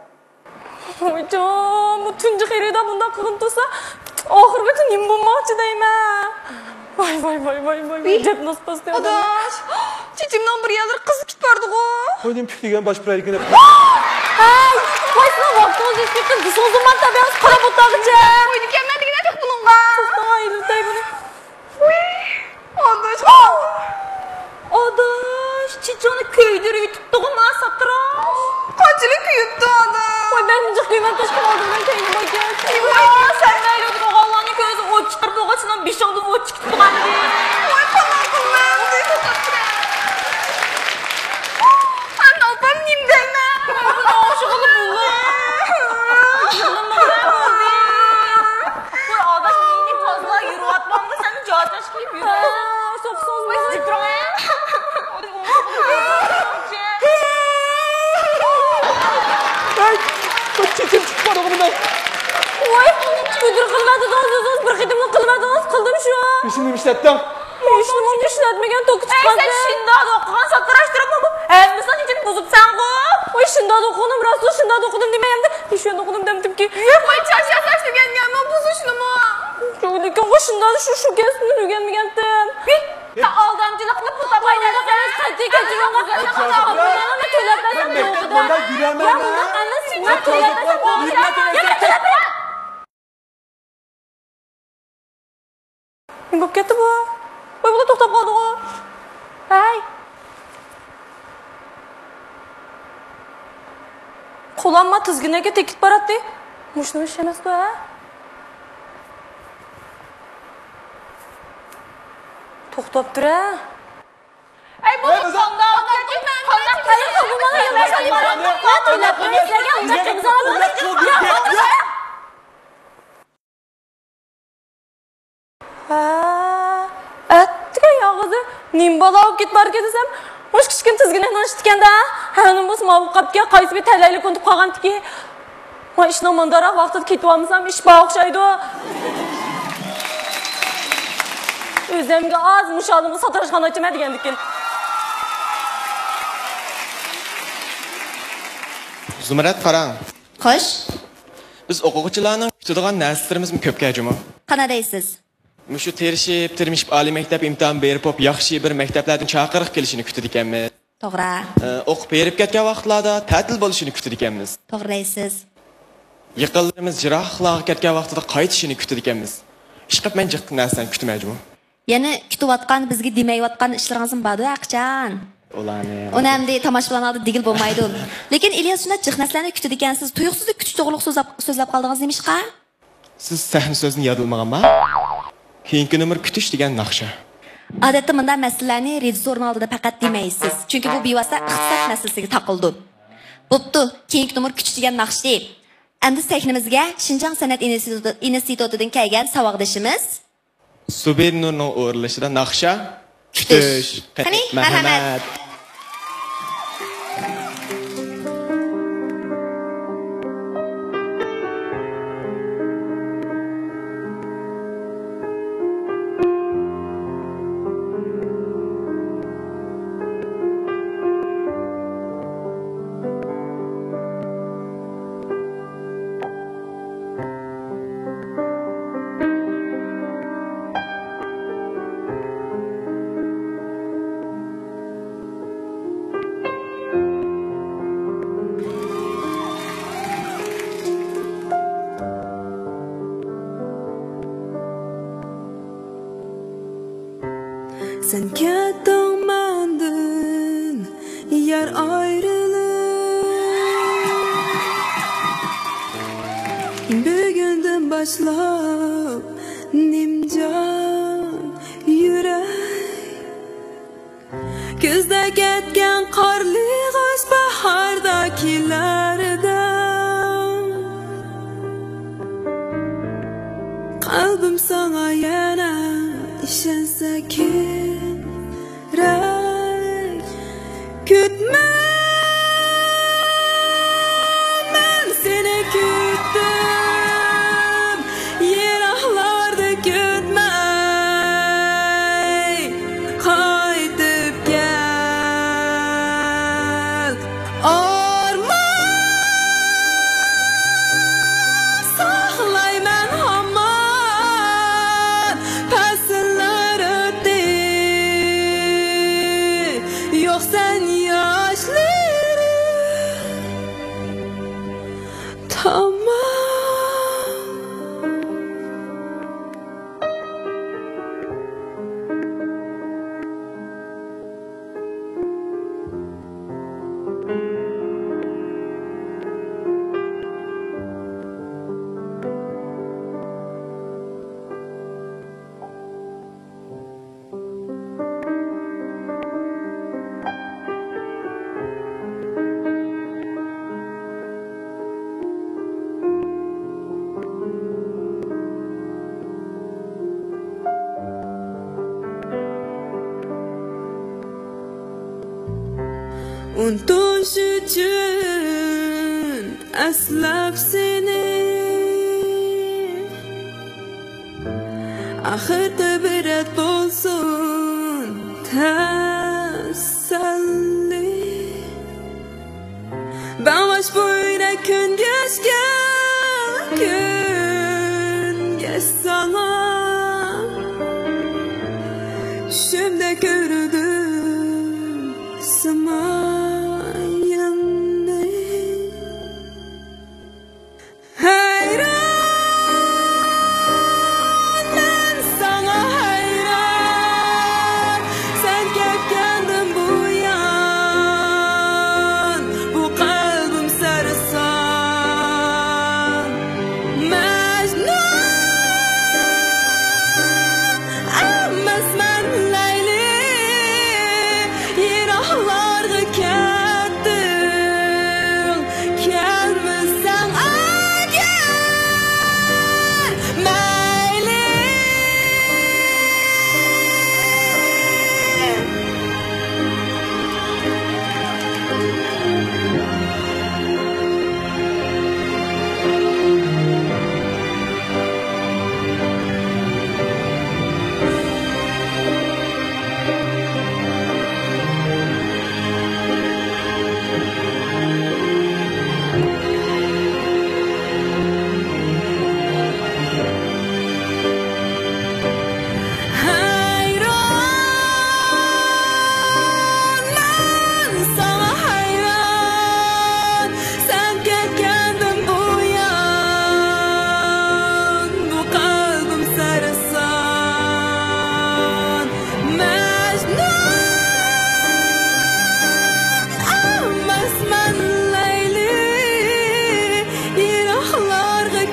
Hocam, bu tunji xayrida bunday qilib tursa, oxirgacha nim bo'lmoqchi deyman. Voy. Jet nos postdi. Adaş. Çiçimden bir yerler kızıp gitpardı o. Oyun püflügen baş pıraylıkın hep. Hey, qo'ysana vaqtimiz yetib ketdi. So'zimdan tabiat qarab o'tag'icha. Oydu kelmedigine tek bununla. Hayır, bunu. Adaş. Adaş. Çiçeğini köydürü tuttuğum satıraş. Kaçılı kıyıttı adaş. Voy, ben bunca kıymet taşkın aldım ben kendime geldim. Voy, sen ne öyle otur Allah'ın gözü o çıkarıp oğaçından bir şey oldu o çıktı bu halde. Voy, falan kılmam. Anne opam nimdeyme. Bu ne aşık olup buldu. Voy, adaş neyini fazla yürü atmamda senin cahaç gibi yürü. Çok söz Voy, zikra ya. Çeçim çıkmadı bundan. Voy, kudur qilmadingiz, bir qitimni qilmadingiz, qildim shu. İşini işlettim. Ishni ishlatmagan to'kib chiqadi. Sen shundoq o'qigan sattirashtiribmi bu? Misol uchun buzibsan-ku. Voy, shundoq o'qidim, rost shundoq o'qidim demayamdi. Shundoq o'qidim demdimki. Voy, chash yasash deganmi, buzishnimi? Lekin shundoq shu kasbni o'rganmagandim. Aldamchilikni puta paydada qilish qanday kechirib Nima bo'lib ketdi bu? Voy, bu to'xtab qoldi-ku. Hey. Qo'lanma tizginaga tekib boradi. Mushni ish emas-ku, ha? To'xtab tur-a. Ey, bu qanday ketdingmi? Qanday qilib bu mana Attigan yog'izi nimbala olib ketib desam, o'sh kichkin tizginani ochtikanda, hanim bo's mavqib qolibga, qaysi bir talaylik o'tib qolgandiki. Ma ishni mandaroq vaqtida ketib olmasam, ish o'xshaydi. O'zimga oz musholimni sotirishxona ochma degandikin. Zumrat qarang. Xo'sh, Biz o'quvchilarning kutadigan narsalarimiz ko'pga juma. qana deysiz? Mushu tirishib oliy maktab imtihon berib, yaxshi bir maktablardan chaqiriq kelishini kutar ekanmiz. To'g'ri. O'qib berib ketgan vaqtlarda ta'til bo'lishini kutar ekanmiz. To'g'ri deysiz. Yiqillarimiz jirohlarga ketgan vaqtida qaytishini kutar ekanmiz. Ishqib men jiq narsani kutmaydi. Yana kutayotgan, bizga demayotgan ishlaringiz bordi, aqchan. Ularni. Onamda tomoshabinlarda digil bo'lmaydi. Lekin Ilyos shunday jiq narsalarni kutadi ekansiz. Tuyuqsiz kutish to'g'riliq so'zlab qoldingiz demishqa? Siz sahn so'zni yodilmaganmi? Keyingi numar kutish degan naqsha. Odatda bunday masalalarni rejissyorning oldida faqat demaysiz. Chunki bu bevosita ixtisos masalasiga taqildi. Bo'pti, keyingi numar kutish degan naqshdi. Endi sahnamizga Xinjiang san'at institutidan kelgan savodishimiz Subir Nurning o'rlashida naqsha kutish. Qani, marhamat. Sen ketding mendan yar ayrılık Bugünden başlap nimjon yürek Kuzda ketgan qorli g'osh bahorda kelarida Qalbim sana yana ishonsa kerak Kutma men seni kutdim Yiroqlarda kutmay qaytib kel Orman saqlayman hamon Fasllar o'tdi Yo'q sen yoshlarim Tamam Unutish uchun aslab seni Axirda birat bo'lsin tasalli Bag'ash bo'yra kunga sana Shunda ko'rdim samayamni Hayron men sana hayron Sen ketgandan buyon bu qalbim sarson Majnun emasman Layli Yiroqlarga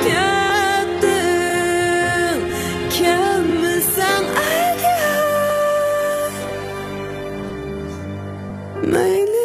ketdim Kelmasang agar mayli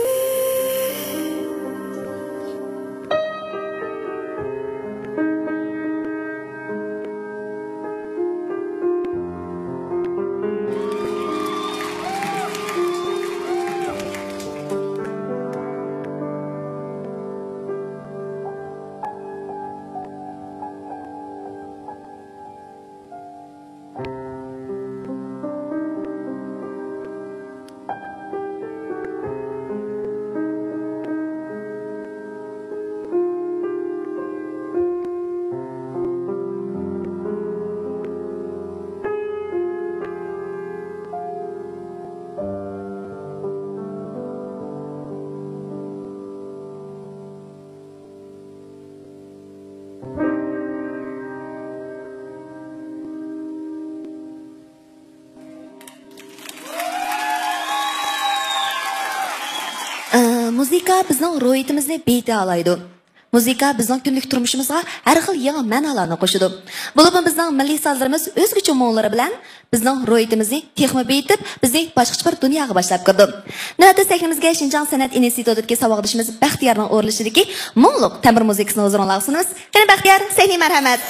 Muzika bizning ro'yitimizni beta olaydi. Muzika bizning kunlik turmushimizga har xil yangi ma'nolarni qo'shadi. Bo'lib bizning milliy sozlarimiz o'zgacha mo'nlari bilan bizning ro'yitimizni texma beyitib, bizni boshqa bir dunyoga boshlab kirdi. Navbatda sahnamizga Xinjiang san'at institutidagi savodishimiz Baxtiyorning o'rlashidagi mo'nliq tamir muzikasini o'zronlagsiniz. Qani Baxtiyor, seni marhamat.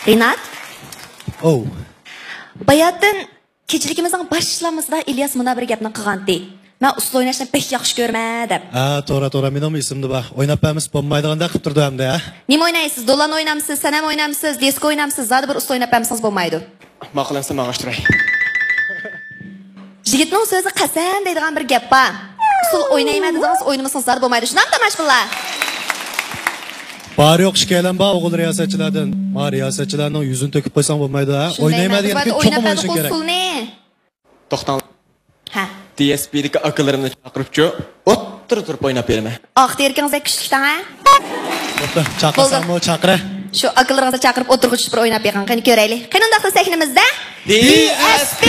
Rinat? Oh. Bayatdan kechiligimizning boshlamasida İlyas mana bir gapni qilgandi. Men usul o'ynashni pek yaxshi ko'rma deb. To'g'ri, mening ismimda bor. O'ynab beramiz, bo'lmaydiganda qilib turdi hamda. Nima o'ynaysiz? Dolan o'ynamsiz, sanam o'ynamsiz, disko o'ynamsiz, zodi bir usul o'ynab bersangiz bo'lmaydi. Maqolansa ma'g'ashtiray. Yigitning so'zi qasam deydigan bir gap bor. Usul o'ynayman desangiz o'ynamasangiz zodi bo'lmaydi. Shundan tamashqullar. Bari yo'q shikaylan bor o'g'il riyosatchilardan. Ma riyosatchilarning yuzini to'kib qo'ysang bo'lmaydi, ha? O'ynayman degan cho'qim bo'lishi kerak. To'xtang. Ha. DSP'dagi akalarimni chaqiribchi, o'tirib o'ynab beraman. Erkingizga kuchlikdan, ha? Bo'pti, chaqirsanmi, chaqira. Shu akalarimizni chaqirib o'tirg'ich bir o'ynab beqing, qani ko'raylik. Qani undaqda sahnamizda DSP.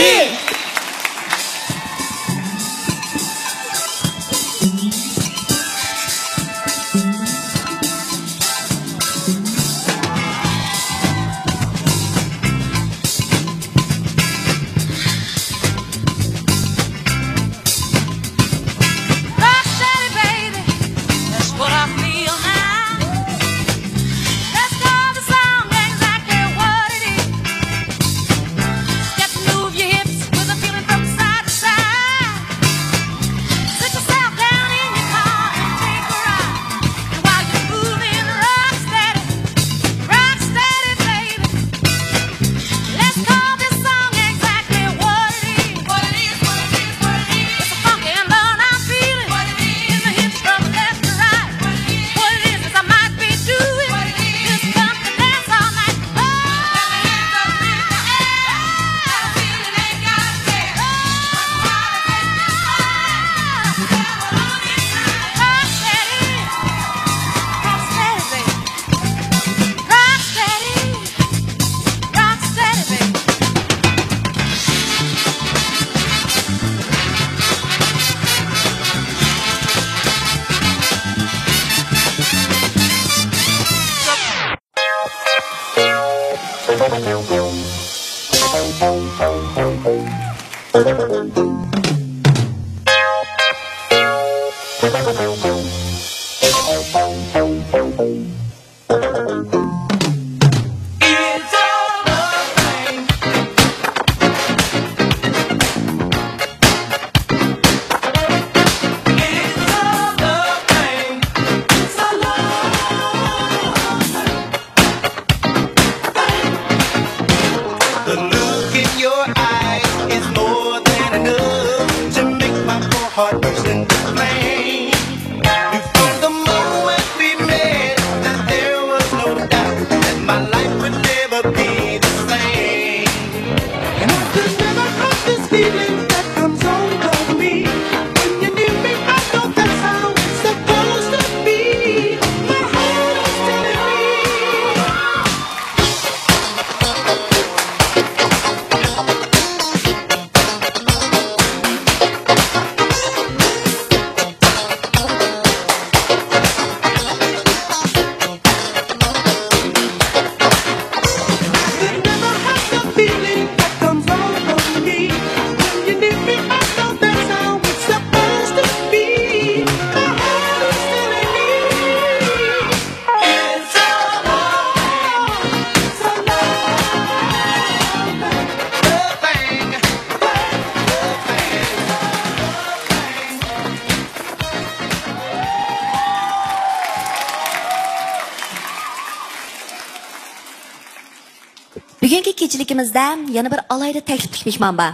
Bugungi kechiligimizda yana bir alayda takliflik mehmon bor.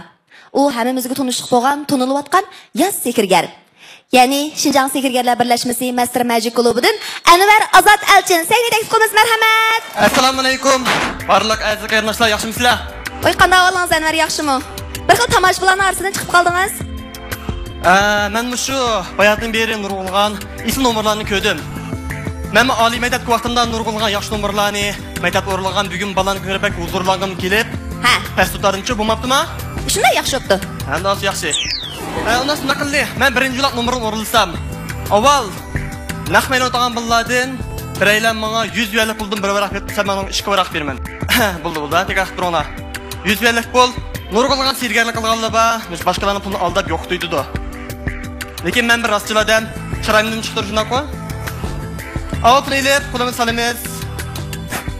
U hammamizga tanishib bo'lgan, tonilayotgan Yoz Sekirgar. Ya'ni Xinjiang Sekirgarlar birlashmasi Master Magic klubidan Anvar Azat Elchin. Seni taklif qilamiz, marhamat. Assalomu alaykum. Barliq aziz qarindoshlar, yaxshimisizlar? Voy, qanday ahvolingiz Anvar, yaxshimi? Bir xil tomoshabinlar orasidan chiqib qoldingiz. Men shu bayatdan beri nurg'ulgan ism nomerlarni ko'rdim. Men oliy maktab vaqtimda nurg'ulgan yaxshi nomerlarni maktab o'rlagan bugun balani ko'rib huzurlangim kelib. Ha. Pastutarimchi bo'lmabdimi? Shunday yaxshi o'tdi. Endi o'zi yaxshi. Undan so'ng qildi. Men birinchi yo'laq nomerni o'rilsam, avval naqd o'tagan billardan biraylar menga 100 yuanlik puldan bir varaq bersa, men unga 2 varaq beraman. Bo'ldi, tekrar turinglar. 100 yuanlik pul nurg'ulgan sergarlik qilganlar ba, boshqalarning pulini aldab yo'q deydi. Lekin men bir rostchilardan chiroyimdan chiqtirib shunaqa. Avtlaylar, pulimiz salamiz.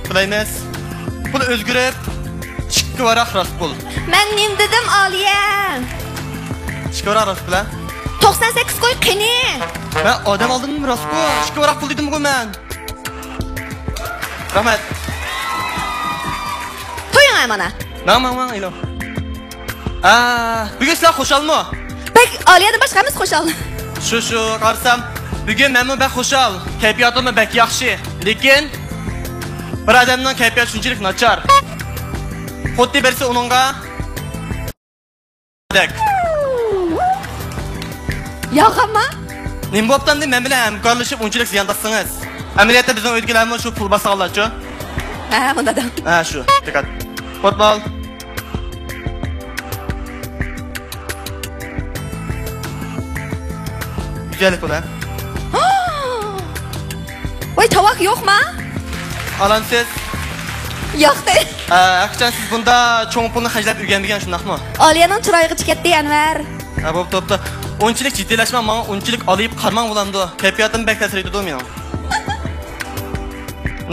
Pulimiz. Pul o'zgarib, 2 varaq rost pul. Men nim dedim Aliya. 2 varaq rost pul. 98 qo'y qani. Men odam oldimmi rost pul? 2 varaq pul dedim-ku men. Rahmat. To'ying mana. Mana, ilo. Bugun sizlar xo'shalmi? Bak, Aliyadan boshqamiz xo'shal. Shu qarsam, bugun men bak xo'shal. Kayfiyatim bak yaxshi. Lekin bir odamning kayfiyati shunchalik nachar. Xuddi bersa uningga dek. Yo'qmi? Nim bo'ptan deb men bilan hamkorlashib unchalik ziyondashingiz. Amaliyotda bizning o'ydigilarimiz shu pul basaganlarchi? Ha, bundadan. Shu. Diqqat. Futbol. Güzel pul ha. Voy, tovoq yo'qmi? Alansiz. Yo'qdi. Aqchan siz bunda cho'ng pulni hajlab o'rganmagan shundaqmi? Aliyaning chiroyiga ketdi Anvar. Bo'pti. Unchalik jiddiylashma, menga unchalik olib qarmang bo'landi. Kayfiyatim bek ta'sir etdi mening.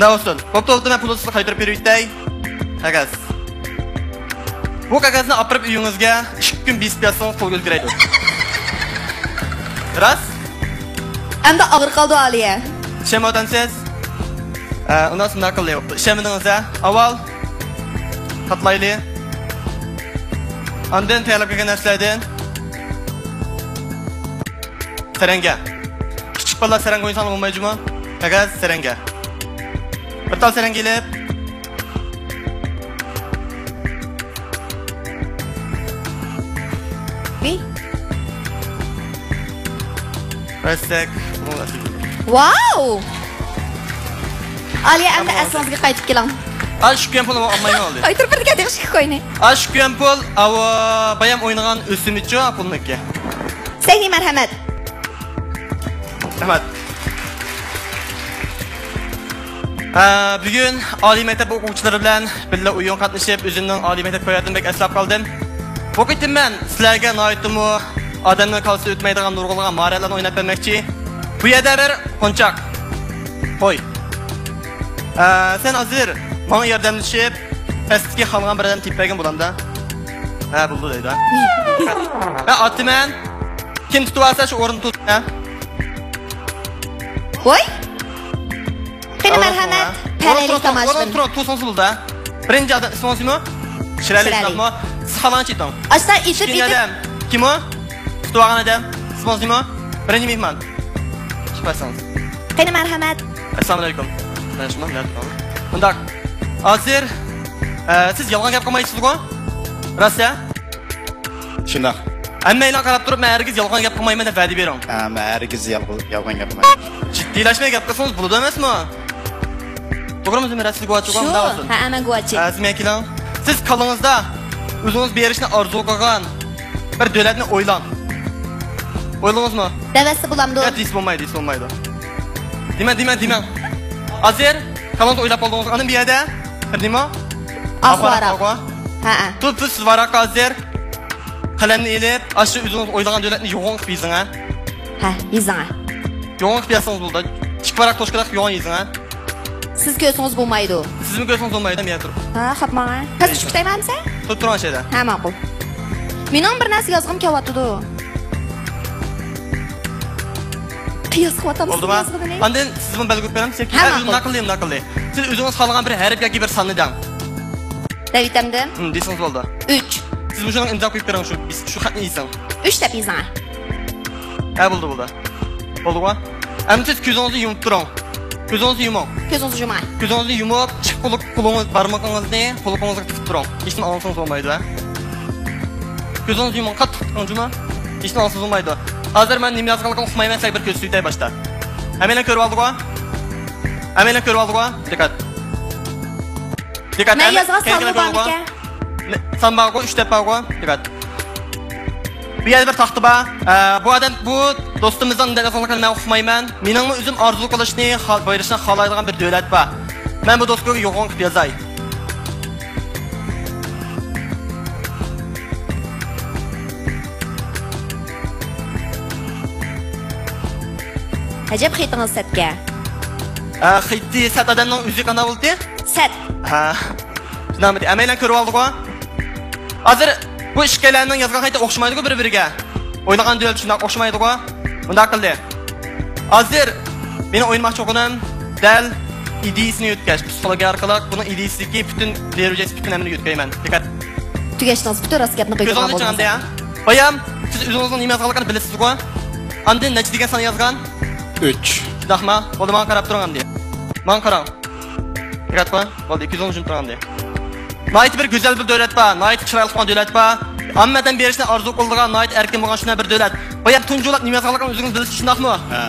Navsul. Bo'pti, men pulni sizga qaytarib berayday. Qog'oz. Bu qog'ozni olib kirib uyingizga 2 kun bispiyasin qo'yib o'ldiraydi. Ras? Endi og'ir qoldi Aliya. Shemodansiz? Undan so'ng qilyapti. Shemidingizda avval qatlayli. Ondan tayyorlab kelgan narsalardan saranga. Kichik bolalar saranga o'yinsan bo'lmaydimi? Qog'oz saranga. Bir tal saranga kelib Restek. Wow! Aliya endi aslingizga qaytib keling. Shu kun pulni olmayman oldi. Qaytirib birga tegishga qo'yni. Shu kun pul bayam o'ynagan o'simlikchi pulniki. Seni marhamat. Rahmat. Bugün oliy maktab o'quvchilari bilan birga o'yin qatnashib, o'zimning oliy maktab hayotini bek eslab qoldim. Bu qitim men sizlarga noyitimi odamning qalbisi o'tmaydigan nurg'ulg'an maharatlarni o'ynab bermoqchi. Bu yerda bir qo'nchoq. Qo'y. Sen hozir menga yordamlashib, pastga xalgan bir odam tepagin bo'lamda. Bo'ldi deydi. Ha, otman. Kim tutib olsa shu o'rinni tut. Qo'y. Qani marhamat, parallel tomoshabin. Tur, to'sonsiz bo'ldi. Birinchi odam ismimi? Shirali. Xalanchi tom. Asta itib. Kim o? Tutib olgan odam ismimi? Birinchi mehmon. Chiqasangiz. Qani marhamat. Assalomu alaykum. Bundoq. Hozir siz yolg'on gap qilmaysiz-ku? Rosa? Shundoq. Hammanglar qarab turib, men hargiz yolg'on gap qilmayman deb va'da beraman. Men hargiz yolg'on gap qilmayman. Jiddiylashmay gap qilsangiz bo'ladi emasmi? To'g'rimi, men rasli guvochig'im davsin. Ha, men guvochi. Azmi keling. Siz qalingizda o'zingiz berishni orzu qilgan bir davlatni o'ylang. O'yladingizmi? Davasi bo'lamdi. Dis bo'lmaydi. Dima. Hozir qalingiz o'ylab oldingiz. Ana bu yerda nima? Ahvaraq. Ha. Siz varaq hozir qalamni elib, ashu o'zingiz o'ylagan davlatni yo'g'on qilib yozing, ha? Ha, yozing. Yo'g'on qilib yozsangiz bo'ladi. Chiqvaraq toshqalaq yo'g'on yozing, ha? Siz ko'rsangiz bo'lmaydi. Sizmi ko'rsangiz bo'lmaydi, men turib. Ha, xapmag'an. Qiz chiqtaymanmi? Turgan şeyda. Ha, ma'qul. Mening bir narsa yozg'im kelyapti-da. Qiyos qilyapmiz. Bo'ldimi? Andan siz buni belgilab beramiz yoki naqlli. Siz o'zingiz xohlagan bir harf yoki bir sonni dang. Davitamda? Desangiz bo'ldi. 3. Siz bu shuni imzo qo'yib bering shu xatni yozing. 3 deb yozing. Ha, bo'ldi. Bo'ldimi? Endi siz ko'zingizni yumib turing. Ko'zingizni yuming. Ko'zingizni yumib, qo'lingiz barmoqingizni qo'lingizga tiqib turing. Hech nima olsangiz bo'lmaydi, ha? Ko'zingizni yuming, qattiq tiqingizmi? Hech nima olsangiz bo'lmaydi. Hozir men nima yozganligimni uqmayman, sizga bir ko'z tutay boshda. Hammanglar ko'rib oldik-ku? Dikkat. Men yozgan salmoqqa. Sanbaqqa 3 deb qo'ygo. Dikkat. Bu yerda bir taxti bor. Bu odam bu do'stimizning telefonini men uqmayman. Meningmi o'zim orzu qilishni, boyirishni xohlaydigan bir davlat bor. Men bu do'stga yo'g'on qilib yozay. Ajab xitingiz satga. Xiti sat odamning o'zi qanday bo'ldi? Sat. Ha. Shunday, amaylan ko'rib oldik-ku. Hozir bu ishkalarning yozgan xiti o'xshamaydi-ku bir-biriga. O'ylagan davlat shunday o'xshamaydi-ku. Bunday qildi. Hozir meni o'ynamoqchi o'qidim. Dal ideyasini yutkash. Psixologiya orqali buni ideyasidagi butun darajasi butun amrini yutkayman. Dikkat. Tugashingiz butun rost gapni qo'yib qo'ygan bo'ldingiz. Bayam, siz o'zingizning nima yozganligini bilasizku? Andin necha degan son yozgan? 3. Dahma, bo'ldi, men qarab turaman de. Men qarang. Dikkat qo'y. Bo'ldi, 210 turgan de. Nayt bir go'zal bir davlat bor, nayt chiroyli qilgan davlat bor. Hammadan berishni orzu qildigan nayt erkin bo'lgan shunday bir davlat. Bayam tunjulab nima yozganligini o'zingiz bilasiz, shundaqmi? Ha.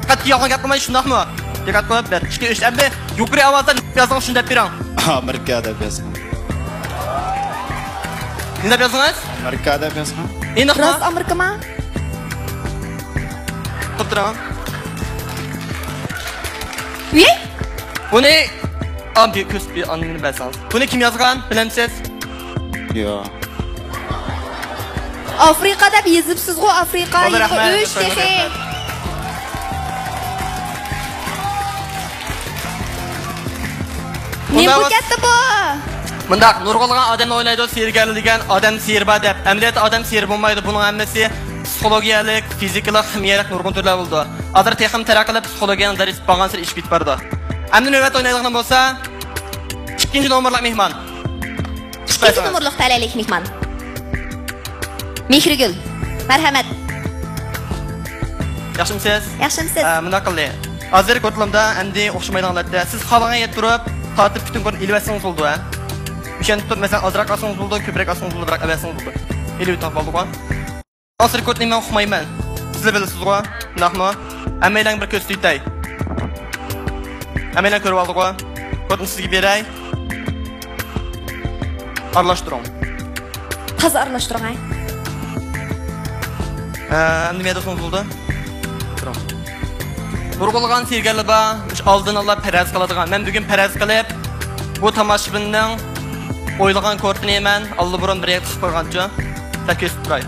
Qat'iy yolg'on gap qilmay shundaqmi? Dikkat qo'yib ber. 2-3 endi yuqori ovozda yozgan shunday berang. Amerika deb yozgan. Nima deb yozdingiz? Amerika deb yozgan. Endi rost Amerikami? O'tiring. Uy? Buni ambi ko'sbi anini bilsangiz. Buni kim yozgan? Bilamsiz? Yo'q. Afrika deb yozibsiz-ku, Afrika. 3 texe. Ne bu katta bu? Bundaq nurg'ulg'an odamni o'ylaydi, sergarli degan odam serba deb. Amaliyotda odam ser bo'lmaydi. Buning hammasi psixologiyalik, fizikalik, ximiyalik nurg'un turlar bo'ldi. Hozir texnik taraqqiyot psixologiyaning darsi bo'lgan sir ish bitib bordi. Endi navbat o'ynaydigan bo'lsa, 2-nomerlik mehmon. 2-nomerlik talalik mehmon. Mehrigul. Marhamat. Yaxshimisiz? Yaxshimisiz. Bundaq qildi. Hozir ko'rtlamda endi o'xshamaydiganlarda siz xohlagan yer turib, tortib butun ko'rib ilvasangiz bo'ldi, ha? O'shani turib, masalan, ozroq olsangiz bo'ldi, ko'proq olsangiz bo'ldi, biroq olsangiz bo'ldi. Ilib topib oldik-ku. Hozir ko'rtni men o'qimayman. Sizlar bilasizmi? Nahmi? Hammanglar bir ko'z tutay. Hammanglar ko'rib oldik-ku. Ko'rtni sizga beray. Aralashtiring. Toza aralashtiring. Endi nima desangiz bo'ldi? Turing. Nurgulgan sergaliba aldın Allah peraz qiladigan. Men bugun peraz qilib bu tomoshabinning o'ylagan kortini men Allah burun bir yetib qo'ygancha takis turay.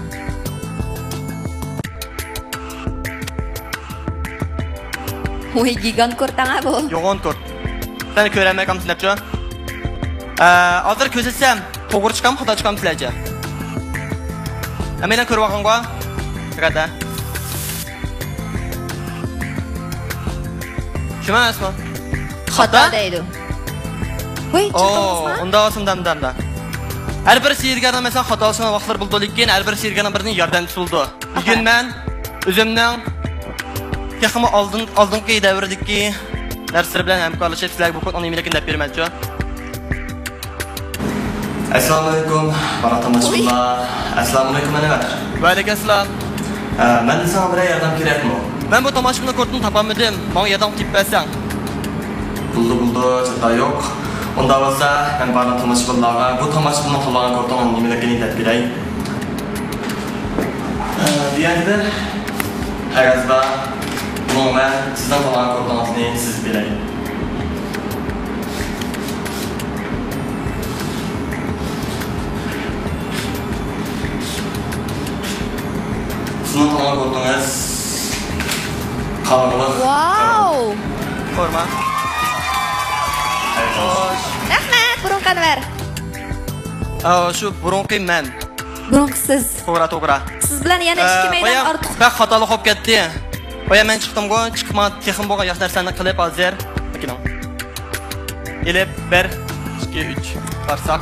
Oy gigant kortang bu. Yo'g'on kort. Seni ko'raman kamsilabcha. Hozir ko'rsetsam, to'g'ri chiqam, xudo chiqam sizlarga. Meni ko'rib olganqa. Qada. Shuma asma. Xato deydi. Voy, chiqamizmi? Unda osundamda. Har bir sergada mesela xatosini vaqtlar bo'ldi, lekin har bir serganing birining yordamchisi bo'ldi. Bugun men o'zimning texmi oldingi davrdagi darslar bilan hamkorlashib sizlarga bu kodni men deb bermoqchi. Assalomu alaykum, barakatullah. Assalomu alaykum ana. Va alaykum assalom. Men sizga bir yordam kerakmi? Men bu tomoshabinning kortini topolmadim. Menga yordam qilib bersang. Buldu, chata yo'q. Onda bo'lsa, men bana tomoshabinlarga bu tomoshabinning qo'llagan kortini nimaligini deb beray. Deyanda Arazba umuman sizdan qo'llagan kortingizni siz beray. Sizdan qo'llagan kortingiz qavurliq. Wow! Forma. Rahmat, burunqani ver. Shu burunqi men. Burunqisiz. To'g'ri. Siz bilan yana 2 maydon ortiq. Ben xatolik qilib ketdi. Qo'ya men chiqdim-ku, chiqma texim bo'lgan yosh narsani qilib hozir. Makina. Elib 1 2 3 barsak.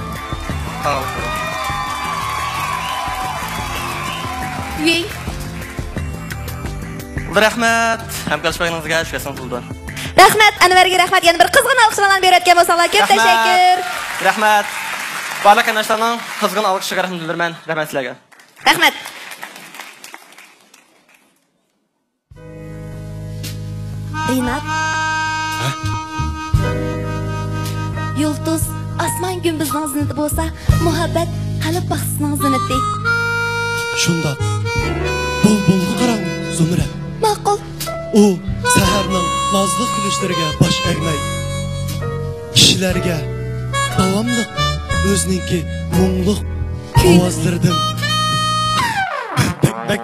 Yey. Rahmat. Hamkorlashganingizga shukran bo'ldi. Rahmat, Anvarga rahmat. Yana bir qizg'in alqishlarni berayotgan bo'lsanglar, ko'p tashakkur. Rahmat. Barcha kanashlarning qizg'in alqishiga rahmat bildirman. Rahmat sizlarga. Rahmat. Rinat. Yulduz, osmon gumbizning zinati bo'lsa, muhabbat qalb baxtsining zinati. Shunda. Bulbulga qarang, Zumra. Ma'qul. U saharning nozli kulishlariga bosh egmay, kishilarga davomli o'ziningki mungluq ovozlaridan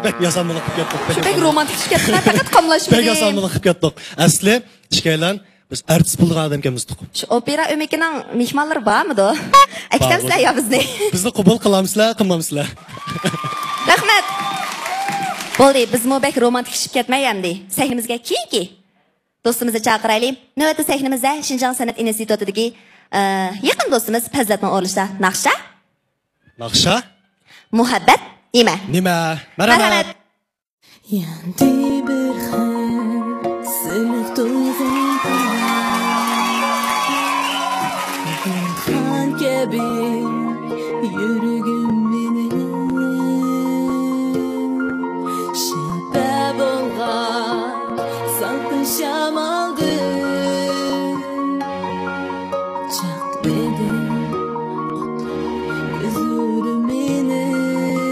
bak yasamliq qilib ketdik. Bek romantik ketdi, faqat qamlashmadi. Bek yasamliq qilib ketdik. Asli ishkaylan biz artist bo'lgan odam emasdik. Shu opera o'mikining mehmonlari bormi-do? Aytamsizlar yo bizni? Bizni qabul qilamizlar, qilmamizlar. Rahmat. Bo'ldi, biz bek romantik ishib ketmayamdi. Sahnimizga kiyinki. Do'stimizni chaqiraylik. Navbatda sahnimizda Shinjong san'at institutidagi yaqin do'stimiz Fazzatning o'rlishda naqsha. Naqsha? Muhabbat nima? Nima? Marhamat. Yandı bir sınıf duygun kan gibi yürügüm benim sebep olgan salkın şamaldı çak bedim özürüm benim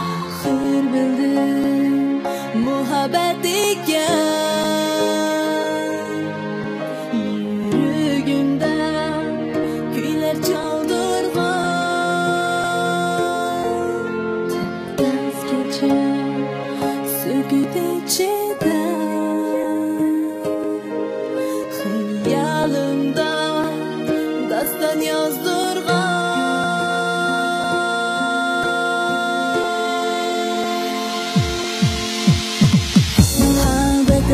ahır bildim muhabbet iken yüreğimde küyler çaldırgan ders geçer sükut içinde hayalımda dastan yazdırgan muhabbet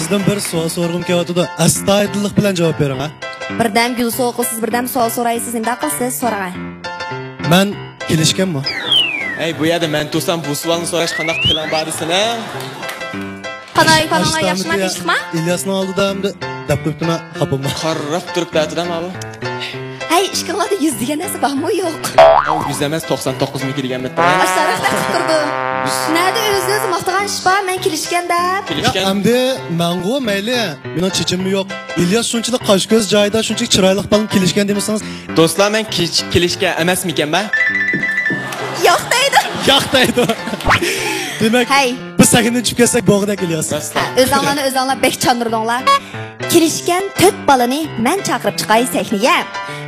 sizdan bir savol so'rag'im kelyapti. Astoydillik bilan javob bering, ha? Birdam gul so'qilsiz, birdam savol so'raysiz, nima qilsiz? So'rag'ay. Men kelishganmi? Ey, bu yerda men tursam bu savolni so'rash qanday plan bor desana? Qanday falonga yaxshimi, tinchlikmi? İlyasning oldida hamda deb qo'yibdimi? Xabamma. Qarrab turib datidam abi. Hey, ishqiladi 100 degan narsa bormi, yo'q? O 100 emas 99 ming degan bitta. Asharafda turdi. Nada o'zingiz maqtagan ish bor, men kelishganda. Kelishgan. Hamda menga mayli, meni chechimim yo'q. İlyas shunchalik qosh ko'z joyida shunchalik chiroyli bilan kelishgan demasangiz, Do'stlar, men kelishgan emasmikanman? Yo'q deydi. yo'q deydi. Demak, biz sahnani chiqib kelsak bo'g'dak İlyas. O'zinglarni bek chandırdinglar. Kelishgan 4 balani men chaqirib chiqay sahnaga.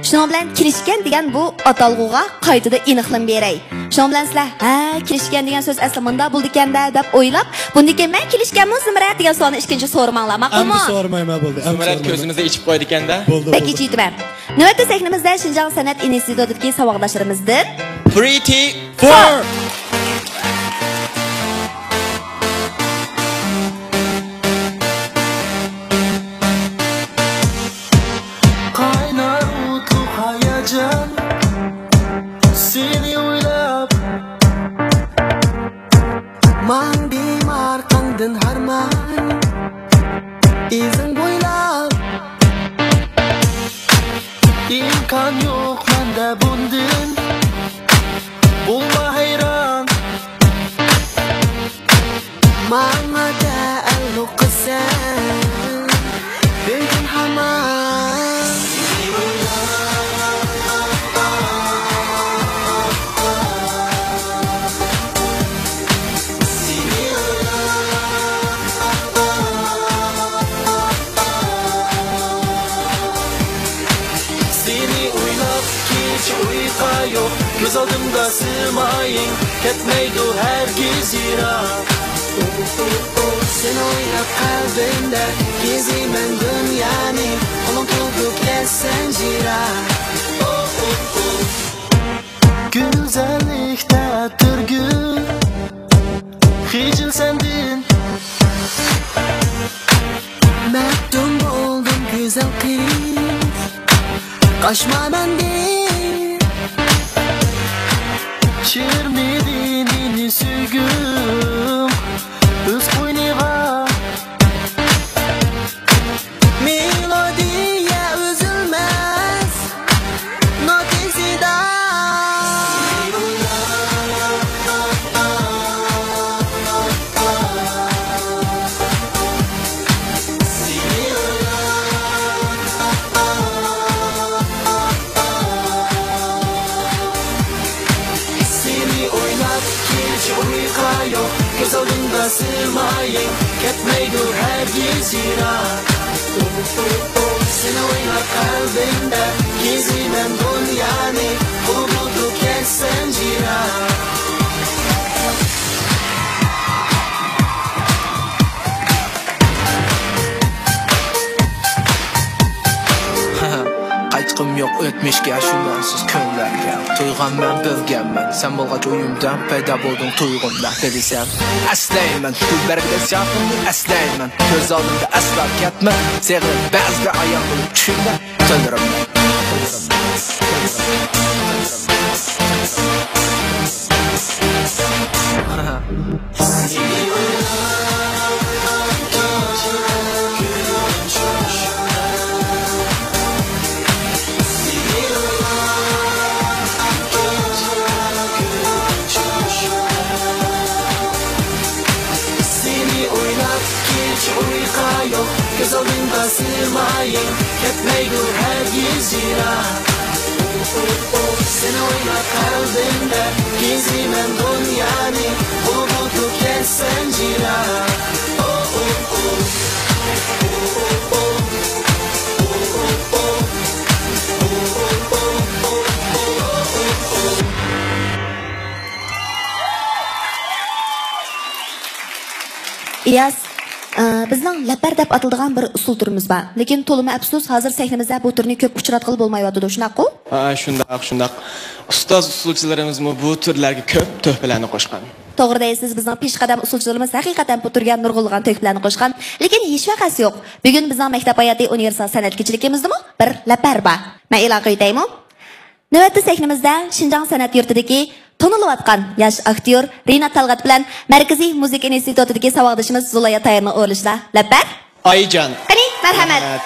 Shuning bilan kelishgan degan bu atalg'uga qaytada aniqlik beray. Shuning bilan sizlar, ha, kelishgan degan so'z asli bunda bo'ldi ekanda deb o'ylab, bundan men kelishganmi Zimrat degan savolni ikkinchi so'ramanglar, ma'qulmi? Endi so'ramayman bo'ldi. Zimrat ko'zimizda ichib qo'ydi ekanda. Bo'ldi. Peki yetibman. Navbatda sahnamizda Shinjong san'at institutidagi saboqdoshlarimizdan Pretty 4 Seni o'ylab man bemor qandin harman izing bo'ylab imkon yo'q menda bundan bo'lma hayron manga ta'alluq qilsan lekin hamon Göz oldimda sığmayın Ketmeydi herkes yirak Sen oynab qalbimda Gezimen dünyani Qo'lim to'lib ketsan jirak Güzellikda turgul Hijil sendin Maftun bo'ldim güzel qiz Qochma mendin Çirmedin beni sügüm Öz koyniga Melodiya üzülmez Notesida Göz oldimda sığmayın Ketmeydi herkes yirak Sen oynab qalbimda Gezimen dünyani Qo'lim to'lib ketsan jirak Qaytqım yo'q o'tmishga shundansiz kunlarga To'yg'anman bilganman sen bo'lg'ach o'yimdan paydo bo'lding tuyg'unlar desam aslayman ko'zlaringda siyofimni aslayman ko'z oldimda aslab ketma sevg'im ba'zida oyoq bo'lib tushimda to'ldirimman Göz oldimda sığmayın Ketmeydi herkes yirak Sen oynab qalbimda Gezimen dünyani Qo'lim to'lib ketsan jirak İlyas, bizning lapar deb atiladigan bir usul turimiz bor. Lekin to'limi afsus, hozir sahnamizda bu turni ko'p uchratqili bo'lmayotdi, shunaqa-ku? Ha, shundoq. Ustoz usulchilarimiz bu turlarga ko'p to'hfalarni qo'shgan. To'g'ri deysiz, bizning peshqadam usulchilarimiz haqiqatan bu turgan nurg'ulg'an to'klarni qo'shgan. Lekin hech vaqasi yo'q. Bugun bizning maktab hayoti universal san'atkorchiligimizdami? Bir lapar bor. Men e'lon qilmaymi? Navbatda sahnamizda Shinjong san'at yurtidagi to'nilayotgan yosh aktyor Rinat Talg'at bilan Markaziy musiqa institutidagi savodishimiz Zulaya Tayyorni o'rlishda. Lapar? Ayjon. Qani, marhamat.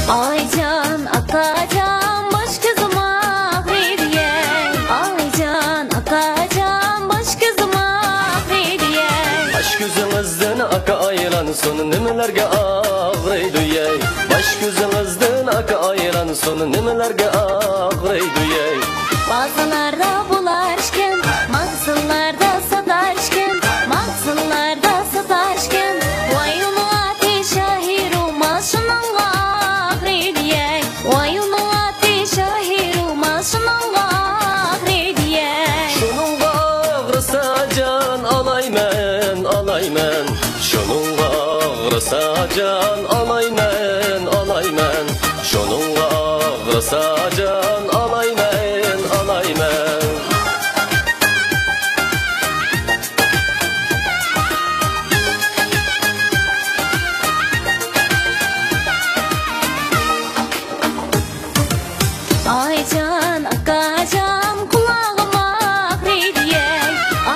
Aycan, akacan, boş kızım ahridiye. Aycan, akacan, boş kızım ahridiye. Baş gözünüzden aka ayıran sonu nimelerge ağrıydı yey. Baş gözünüzden aka ayıran sonu nimelerge ağrıydı yey. Bazılarda bularışken, mağazalarda satarışken, mağazalarda satarışken. Vay ulu ateş ahiru maşının ahridiye. Vay ulu ateş ahiru maşının ahridiye. Şunun ağrısı can alaymen, alaymen. Şunun ağrısı can alaymen, alaymen. Şunun ağrısı can alaymen, alaymen. Aycan, akacan, kulağım ahridiye.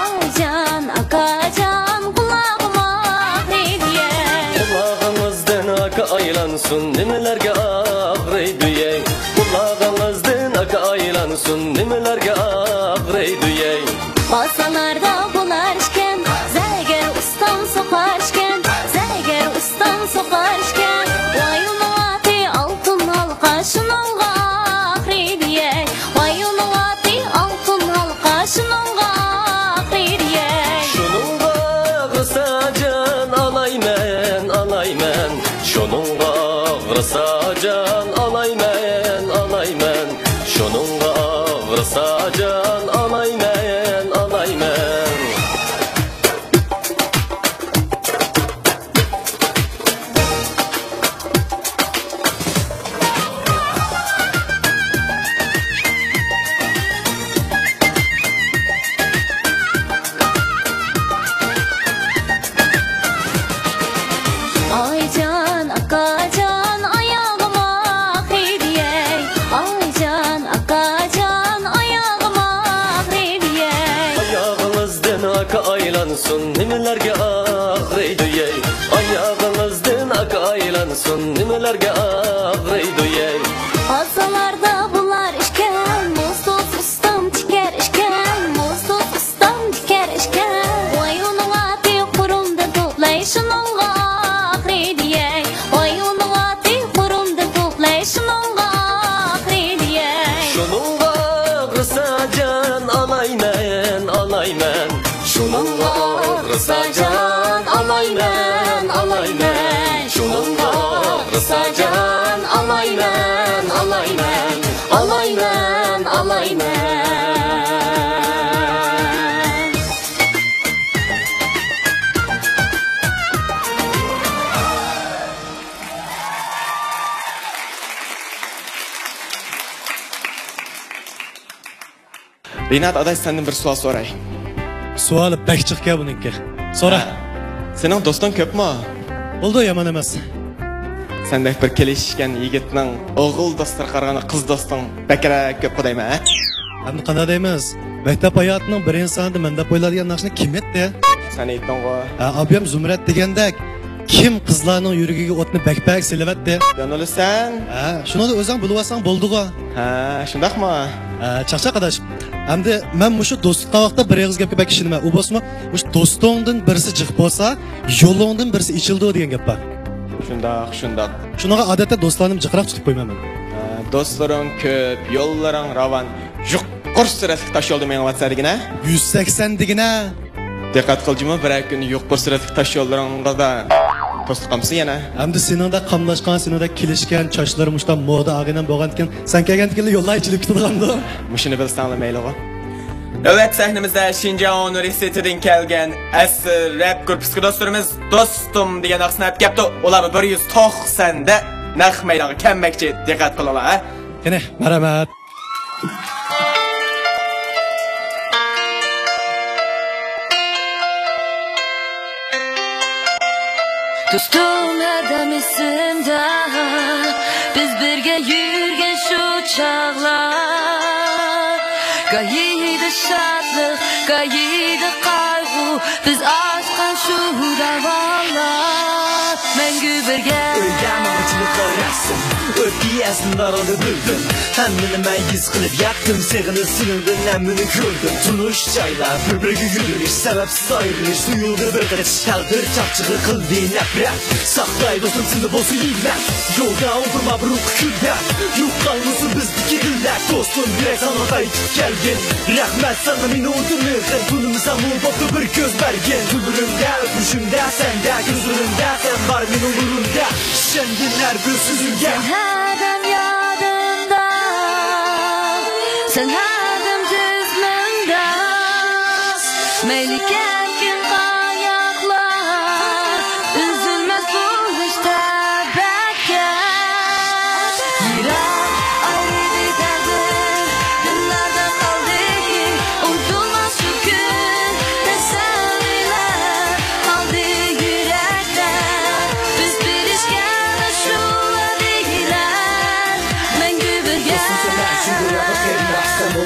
Aycan, akacan, kulağım ahridiye. Kulağınızdan aka aylansın nimelerge ağrıydı yey. Kulağınızdan aka aylansın nimelerge ağrıydı yey. Basalarda bularışken, zəgər ustam sokarışken, zəgər ustam sokarışken. Vay ulu ati altın halqa şununla ahridiye. Vay ulu ati altın halqa şununla ahridiye. Şunun ağrısı can alaymen, alaymen. Şunun ağrısı can alaymen, alaymen. Şunun ağrısı can alaymen, alaymen. Aycan, akacan, ayağım ahridiye. Aycan, akacan, ayağım ahridiye. Ayağınızdan aka aylansın nimelerge ağrıydı yey. Ayağınızdan aka aylansın nimelerge ağrıydı yey. Basalarda bular işken, muzdoz ustam tiker işken, muzdoz ustam tiker işken. Vay ulu ati kurumda toplay şununla ahridiye. Vay ulu ati kurumda toplay şununla ahridiye. Şunun ağrısı can alaymen, alaymen. Şunun ağrısı can alaymen, alaymen. Şunun ağrısı can alaymen, alaymen. Alaymen, alaymen. Rinat aday senden bir sual soray. Suali bak chiqgan buniki. So'ra. Sening do'sting ko'pmi? Bo'ldi, yomon emas. Sendek bir kelishgan yigitning o'g'il do'stlar qaraganda qiz do'sting bakrak ko'p qudaymi, ha? Endi qanday deymiz? Maktab hayotining birinchi sanada menda qo'yiladigan naqshni kim etdi? Sen aytding-ku. Abiyam Zumrat degandek kim qizlarning yuragiga o'tni bakpak silavatdi? Yonulasan? Shuni o'zing bilib olsang bo'ldi-ku. Ha, shundaqmi? Chaqchaq adash. Endi men mushu do'stlikda vaqtda bir og'iz gapga bak ishonma. U bo'lsa, mush do'stingdan birisi jiq bo'lsa, yo'lingdan birisi ichildi degan gap bor. Shundaq. Shunaqa odatda do'stlarni jiqroq tutib qo'ymayman. Do'stlaring ko'p, yo'llaring ravon. Yuqur suratli tosh yo'lda meni WhatsApp digina. 180 digina. Diqqat qiljimi, bir kun yo'q bir suratli tosh yo'llaringizda to'sib qolmasa yana. Hamda seningda qamlashgan, seningda kelishgan chochlarimizda moda ag'inam bo'lgandan sen kelgandan yo'llar ichilib ketgandi. Mushuni bilsanglar mayli-ku. Evet, sahnimizde Şinjan Üniversitesi'den kelgen asr rap gruppasi dostlarımız Dostum degan aqsini yaptı. Ular 190'da naq maydonga kelmoqchi, diqqat qilinglar, ha. Qani, marhamat. Dostum adam esimde, biz birge yürgen şu çağlar. Gayide şadlık, gayide kaygı, biz aşkın şu davallar. Mengü birge Öylem ağacını karasın, öpkiyesin daralı büldüm. Hemmini ben yüz kılıp yaktım, sevgini sınırdın emmini gördüm. Tunuş çaylar, birbirine yürüyüş, sebepsiz ayrılış, duyuldu bir kılıç. Kaldır çapçığı kıldı nefret, saklay dostum sını bozu iyiler. Yolda oldurma bir ruh küller, yok kalmasın biz dikilirler. Dostum direk sana da içip gelgin, rahmet sana min oldurmuyken. Tunumuza muğbaplı bir göz bergin. Gülürümde, öpüşümde, sende, gözürümde, sen var min olurumda. Şenginler gözsüzümde. Adam yadımda, sen adım düzmümde. Meyliken gün ayaklar, üzülmez bu işte bekle. Yürek ayrı bir derdim, günlerde kaldı ki unutulmaz şu gün. Teselliler kaldı yürekte, biz birişken şu adiler. Mengü birge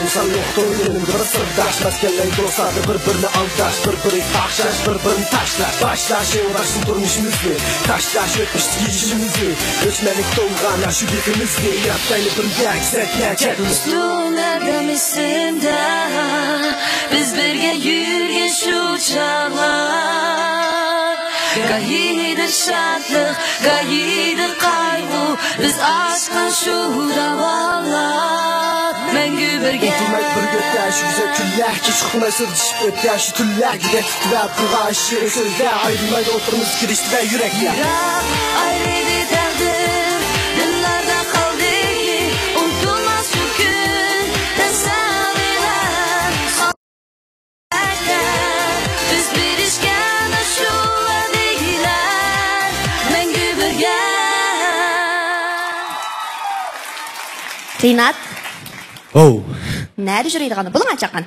Olsan yoktur benim bir sırdaş Meskeley dostlardı birbirini aldaş Birbirini takşaş birbirini taşlaş Başlaş uğraşsın durmuşumuzdu Taşlaş ötmüştü gidişimizi Göçmelik dolgan ya şu birbirimizdi Yaptaylı bir yaksetler kendimiz Dostum adam isimde, biz birge yürgen şu çağlar. Gayide şadlık, gayide kaygı, biz aşkın şu davallar. Mengü birge Oturmak bir gökte şu güzel küller Ki çıkmay sırdışıp ötte şu tüller Gide titrer kırğa şirin sözler Ayrılmayla oturmuş girişti ve yürekler Yürek ayrı bir derdim, dillerde kaldı ki unutulmaz şu gün. Teselliler biz birişken şu adiler. Mengü birge Rinat, Oh. nerede yürüydiğini bulun açakan.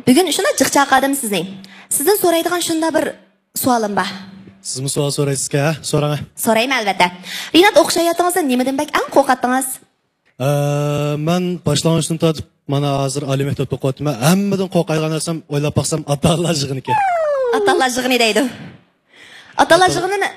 Bugün şuna cıqçaqadım sizni. Sizden soraydigan şunda bir sualım var. Siz mi sual so'raysiz ha? So'rang. So'rayman albatta. Rinat o'xshayotganingizda nimadan bak eng qo'rqatdingiz? Men boshlang'ishdan tortib mana hozir oliy maktabda o'qiyapman. Hammadan qo'rqaydigan narsam o'ylab baqsam ota-onalar yig'iniki. Ota-onalar yig'ini deydi. Ota-onalar yig'inini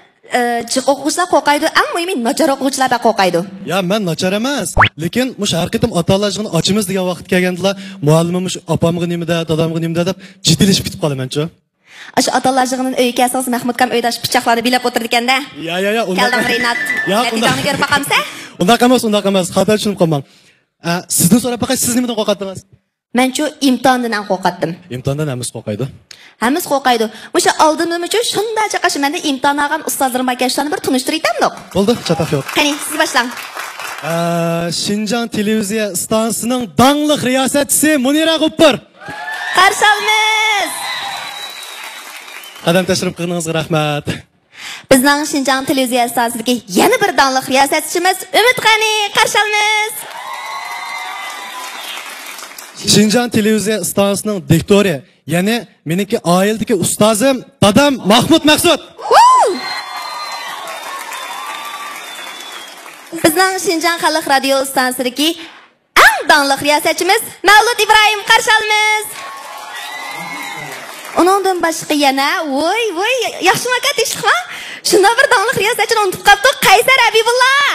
jiq o'quvchilar qo'rqaydi, eng muhimi nachar o'quvchilar da qo'rqaydi. Ya men nachar emas, lekin mush har qitim ota-onalar yig'ini ochimiz degan vaqt kelganda muallimimiz opamga nimada, dadamga nimada deb jiddilashib ketib qolaman-chu. Aşı ota-onalar yig'inining uyiga kelsangiz Mahmud kam uyda pichoqlarni bilab o'tirdi ekanda. Ya. Keldim Rinat. Natijani ko'rib boqamsa? Undoq emas, xato tushunib qolmang. Sizdan so'rab boqay, siz nimadan qo'rqatdingiz? Men-chu imtihondan qo'rqatdim. Imtihondan hammamiz qo'rqaydi. Hammamiz qo'rqaydi. O'sha oldinimizcha shunday chaqashi menda imtihon olgan ustozlarim akashlarni bir tunishtiraytamdiq. Bo'ldi, chatoq yo'q. Qani, siz boshlang. Şinjan televiziya stansiyasining dangli riyosatchisi Munira G'uppar. Qarshi olamiz. Qadam tashrif qilganingizga rahmat. Bizning Şinjan televiziya stansiyasidagi yana bir dangli riyosatchimiz Umid Qani, qarshi olamiz. Şinjan televiziya stansiyasining diktori, ya'ni meniki oiladagi ustozim, dadam Mahmud Maqsud. Bizning Şinjan xalq radio stansiyasidagi eng dangli riyosatchimiz Mavlud Ibrohim, qarshi olamiz. Onundan boshqa yana, voy, yaxshi makat eshitma. Shunda bir dangli riyosatchini unutib qoldik, Qaysar Habibullah.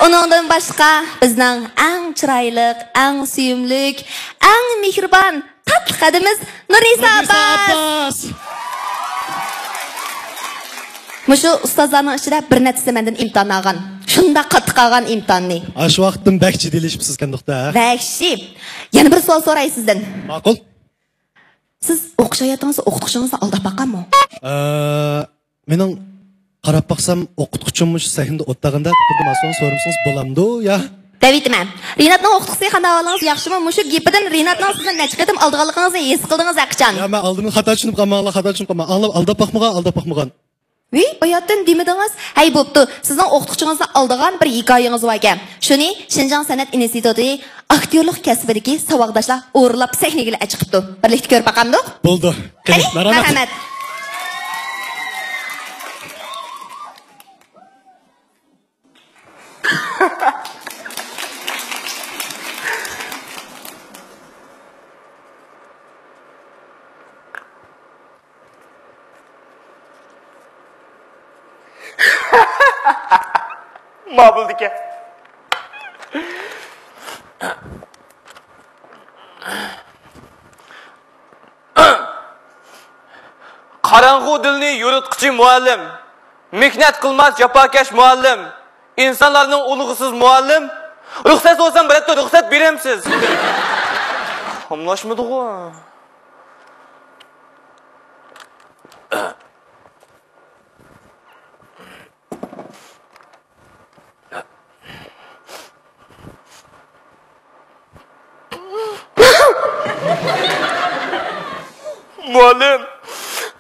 Onundan boshqa bizning eng chiroyli, eng suyumli, eng mehribon tatli qadimiz Nurisa Abbas. Mushu ustozlarning ichida bir nechtasi mendan imtihon olgan. Şunda qattiq qalgan imtihonni. Aş vaqtdan bakçı dilişibsiz kandıqda. Vahşi. Yana bir savol so'ray sizdan. Ma'qul. Siz o'qishayotgansiz, o'qituvchingizni aldab boqqanmi? Mening qarab baqsam o'qituvchimmish sahnada o'tdaganda turdim ason so'ramsiz bo'lamdi ya. Davidman. Rinatning o'qituvchisi qanday ahvolingiz yaxshimi? Mushu gapidan Rinatning sizni necha qatim aldığanligingizni his qildingiz aqchan. Ya men oldin xato tushunib qolmaganlar, xato tushunib qolman. Aldab baqmagan. Oyatdan demedingiz? Hay bo'pti. Sizning o'qituvchingizni aldigan bir hikoyangiz bor ekan. Shuni Shinjang san'at instituti aktyorlik kasbidagi saboqdoshlar o'rlab sahnaga chiqibdi. Birlikda ko'rib baqamdik. Bo'ldi. Marhamat. Mabıldike. Qarang'u dilni yo'ritquchi muallim, mehnat qilmas jafokash muallim, insonlarning ulug'isiz muallim. Ruxsat olsam bitta ruxsat beremsiz. Anlashmadik-ku. Muallim,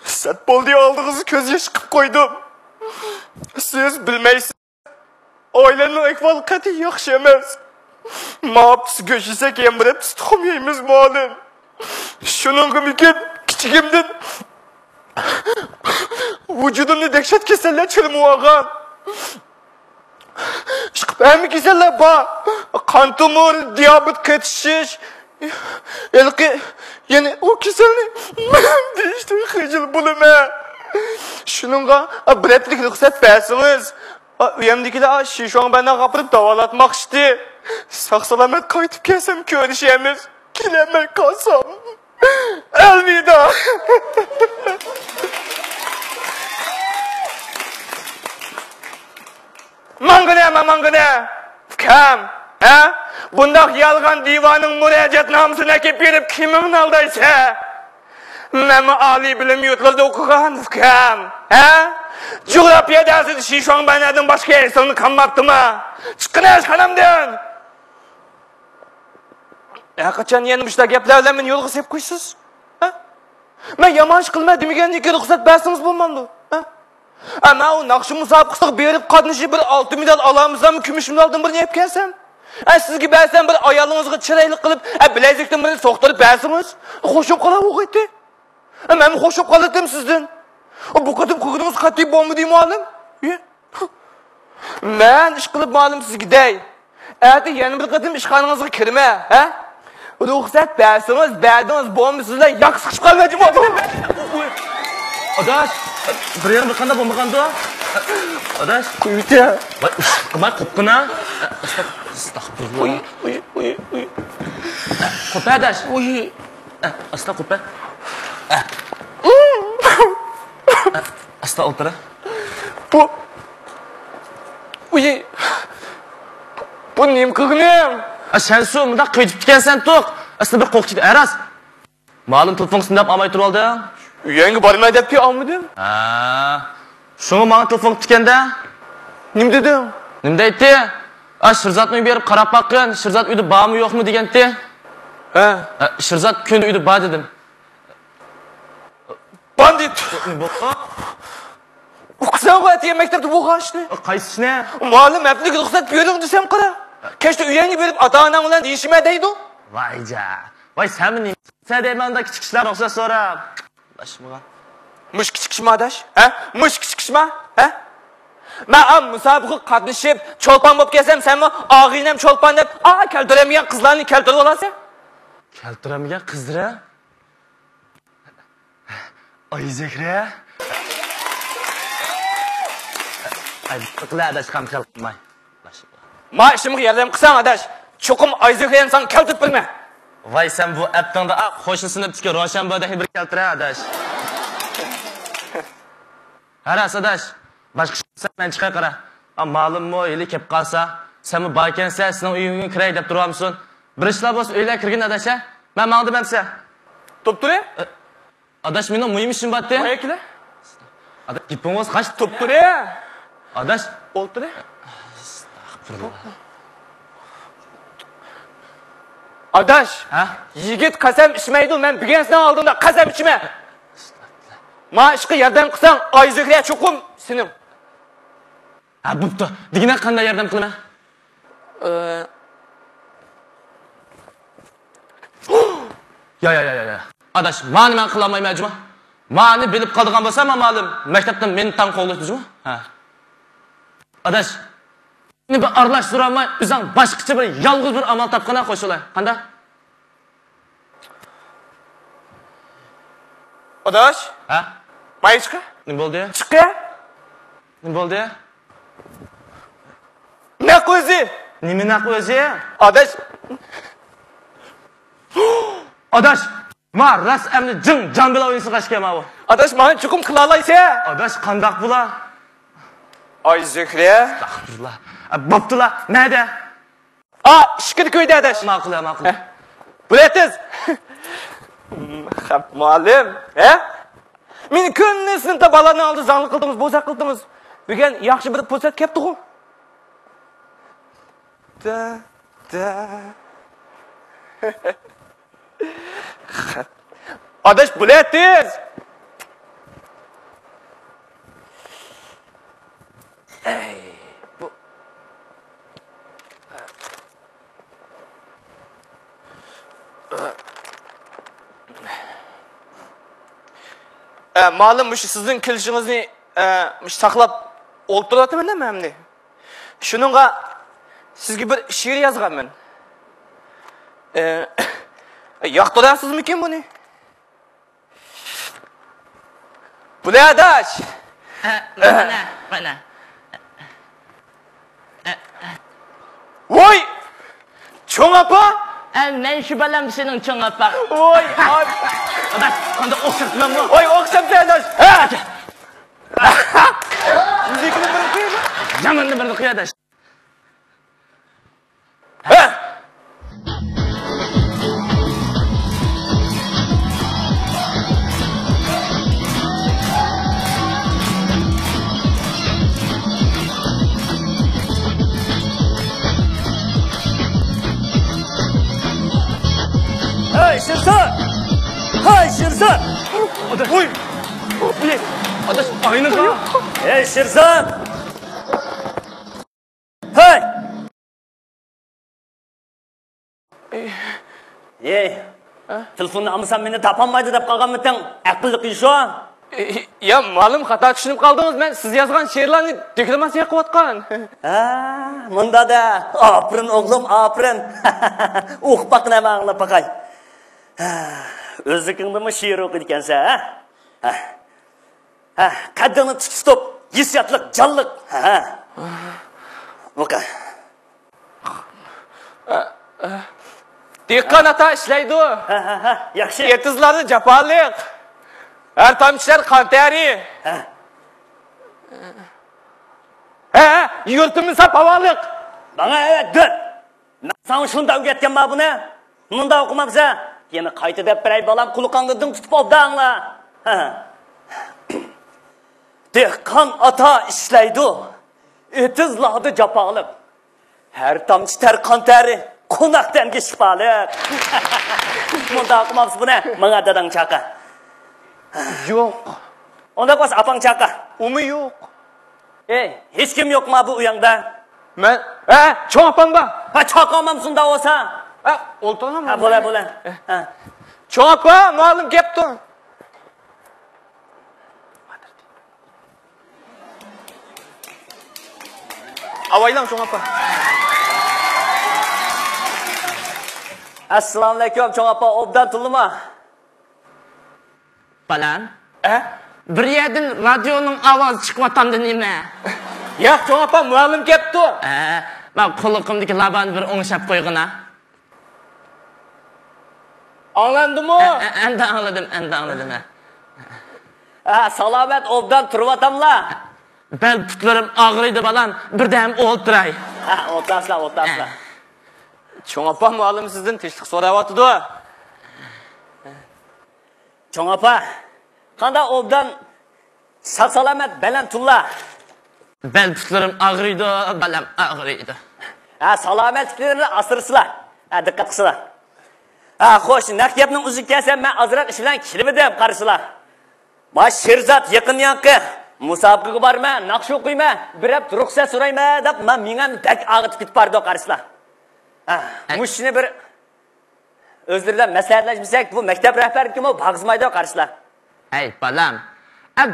set bol diye aldığınızı köz yaşı qilib qo'ydim. Siz bilmaysiz. Ailenin ahvoli qat'iy yaxshi emas. Ma'bs go'shisa kemirib tuxum yeymiz muallim. Shuningga mikin kichigimdan vücudumni dehshat kasallar chilib olgan. Hamma kasallar bor. Qon tomir, diabet, ketishish, yani o kasalni deyishdi xijil bo'lma. Shuningga biletlik ruxsat bersangiz, uyamdagilar shishon bilan gapirib davolatmoqchi. Sog' salomat qaytib kelsam ko'rishamiz. Kelamay qolsam. Elvida. Mangana. Kam? Ha? Bundaq yalğan divanın müracaatnomasini kelib berib kimni aldaysa? Men oliy bilim yurtlarida o'qigan ukam. Ha? Geografiya darsida shishon banadan boshqa insonni qolmabdimi? Chiqin xonamdan. Qachon yana mushta gaplar bilan meni yo'lga sepib qo'ysiz? Ha? Men yomon ish qilma demagandan ruxsat bersangiz bo'lmamdi. Ha? Ama o naqshi musobaqasiga berib qatnashib bir oltin medal olamizmi, kumush medaldan birini yeb kelsam? Sizga bersam bir ayolingizga chiroyli qilib, bilazikdan birini so'qtirib bersangiz, xo'shib qolib o'qiydi. Men xo'shib qoldim sizdan. Bu qatim qilganingiz qat'iy bo'lmadi muallim? Men ish qilib muallim sizga dey. Endi yana bir qatim ishxonangizga kirma, ha? Ruxsat bersangiz, berdingiz bo'lmasizlar, yaxshi chiqib qolmaydi muallim. Adaş, bir yerim bir qanda bo'lmaganda. Adaş, uyda. Voy, qilma qopqina. Astagfirullah. Uy. Qo'pa adaş. Uy. Asta qo'pa. Asta o'tira. Bu. Uy. Bu nim qilganim? Sen shu bunda qo'yib ketgansan to'q. Asta bir qo'qchida aras. Ma'lum telefon sinab olmay turib oldi. Uyanga bormay deb olmadim. Şunu bana telefon tikende. Nim dedim? Nim deydi? Shirzatni berib qarab baqqan, Shirzat uyda bormi yo'qmi degandi. Shirzat kunda uyda bor dedim. Bandit. O'qisam qo'yati maktabda bo'lganishni. Qaysini? Muallim aplik ruxsat bering desam qara. Kechda uyanga berib ota-onam bilan deyishma deydi. Vayja. Voy sen deymanda kichik ishlar ruxsat so'rab. Başımıza. Muş kichikishma adaş? Ha? Muş kichikishma? Ha? Men musobaqa qatnashib, cho'lpon bo'lib kelsam, senmi og'inam cho'lpon deb, keltiramagan qizlarni keltirib olasan? Keltiramagan qizlar? Ay Zehra. Ay, qilay adaş ham qilmay. Ma ishimga yordam qilsam adaş, cho'qim Ay Zehrani sen keltirib bilma. Vay sen bu appdan da qo'shnisini bizga Roshanbo'dagi bir keltira adaş. Haras adaş. Başqa sen chiqay qara. Ma'lummi, eli kelib qolsa, sen bu baykensa, sening uyingga kiray deb turamisan. Bir ishlar bo'lsa, uylar kirgin adasha. Men mangdim hamsa. To'pturi? Adash mening muhim ishim bor-da. Qo'yaklar. Adash gipingiz qash to'pturi? Adash o'ltiri. Adash, yigit qasam ichmaydi, men bilgansan oldimda qasam ichma. Ma ishqi yordam qilsang, oyziklar cho'qim sening. Bo'pti. Digina qanday yordam qilaman? Ya. Adash, meni men qila olmayman, juma. Meni bilib qolgan bo'lsa, men ma'lum, maktabdan meni tan qo'llashdi, juma. Adash, meni bir aralashtirolmay, o'zing boshqacha bir yolg'iz bir amal topqana qo'shilay. Qanday? Adash? Mayishqa? Nima bo'ldi? Chiqqa? Nima bo'ldi? Ne qo'zi? Nima qo'zi? Adash. Adash, men ras amni jon bilan o'yin sig'ashga men bu. Adash, meni chuqum qila olaysa? Adash, qandaq bo'lar? Oyziklar. Astagfirullah. Bo'ptilar, nada? Ishkir ko'ydi adash. Ma'qul. Bilasiz? Hap, muallim, meni kunni sinfda balani oldi zangli qildingiz, bo'zaq qildingiz. Bugun yaxshi bir fursat kelibdi-ku. Adash, bilasiz? Bu ma'lum sizning kelishingizni saqlab o'ltiryapman endi. Shuningga sizga bir she'r yozganman. Yoqtirasizmi buni? Bular adash. Mana. Voy! Cho'ng opa? Men shu balam sening cho'ng opa. Voy, adash, qanday o'xshatmanmi? Voy, o'xshatdi adash. Muzikani bir qo'yma. Zamonda bir qo'y adash. Hey Şirzan! Oy! Adaş aynı ka. Hey Şirzan! Hey! Telefonunu almışsan beni tapanmaydı dep kalganmıydın. Akıllı şu an. Ya malum hata tushunib qoldingiz. Men siz yozgan she'rlarni deklamatsiya qilayotgan. Bunda da. Aferin oğlum, aferin. Uqpaq nima anglab baqay. O'zingni she'r o'qiydi ekansan, qaddini tik tutib, hissiyotliq, jonliq. O'qa. Dehqon ota ishlaydi. Yaxshi. Etizlarni jafoliq. Har tomchilar qantari. Yurtimiz sapavoliq. Bana evet dur. Ben sana şunu da öğretken bana bunu. Bunu da okumamsa. Yine kayıt edip birey balam kulukanlıdın tutup obdağınla. Dehkan ata işleydi. Etizladı capalık. Her tamçı ter kan teri. Konaktan geçpalık. Bunu da okumamsa bu ne? Bana dadan çaka. Yok. Onda kos apang çaka. Umi yok. Hiç kim yok mu bu uyanda? Ben, çoğun apang ba? Çakamamsın da olsa. Oltanam. Bola. Çoğun apa, malum kepti. Avaylan çoğun apa. Assalamu alaikum çoğun apa, obdan tulma. Balan. Bir yerden radyonun avazı çıkmatandı nime? Ya çoğun apa, malum kepti. Ben kulukumdaki labanı bir oңşap koyguna. Anlandı mı? Endi anladım. Salamet obdan turvatamla. bel putlarim ağrıydı balam. Birden o'ltiray. Ha, o'tirasizlar. Cho'ng opa muallim sizdan tinchlik so'rayapti-da. Cho'ng opa, qanday obdan sog' salomat balandullah. Bel putlarim ağrıydı, balam ağrıydı. Ha, salomatliklarini asırsizlar. Ha, diqqat qilsizlar. Ha, xo'sh, naktiyabning uzib kelsam, men azroq ish bilan kirib edim, qarasizlar. Baş Sherzod yaqin yanqi musobaqaga borman, naqsh o'qiyman, bir hafta ruxsat so'rayman deb men mingam bak og'itib ketib bordi, qarasizlar. Ha, mushini bir o'zlaridan maslahatlashmasak, bu maktab rahbarligi kim bag'izmaydi, qarasizlar. Hey balam,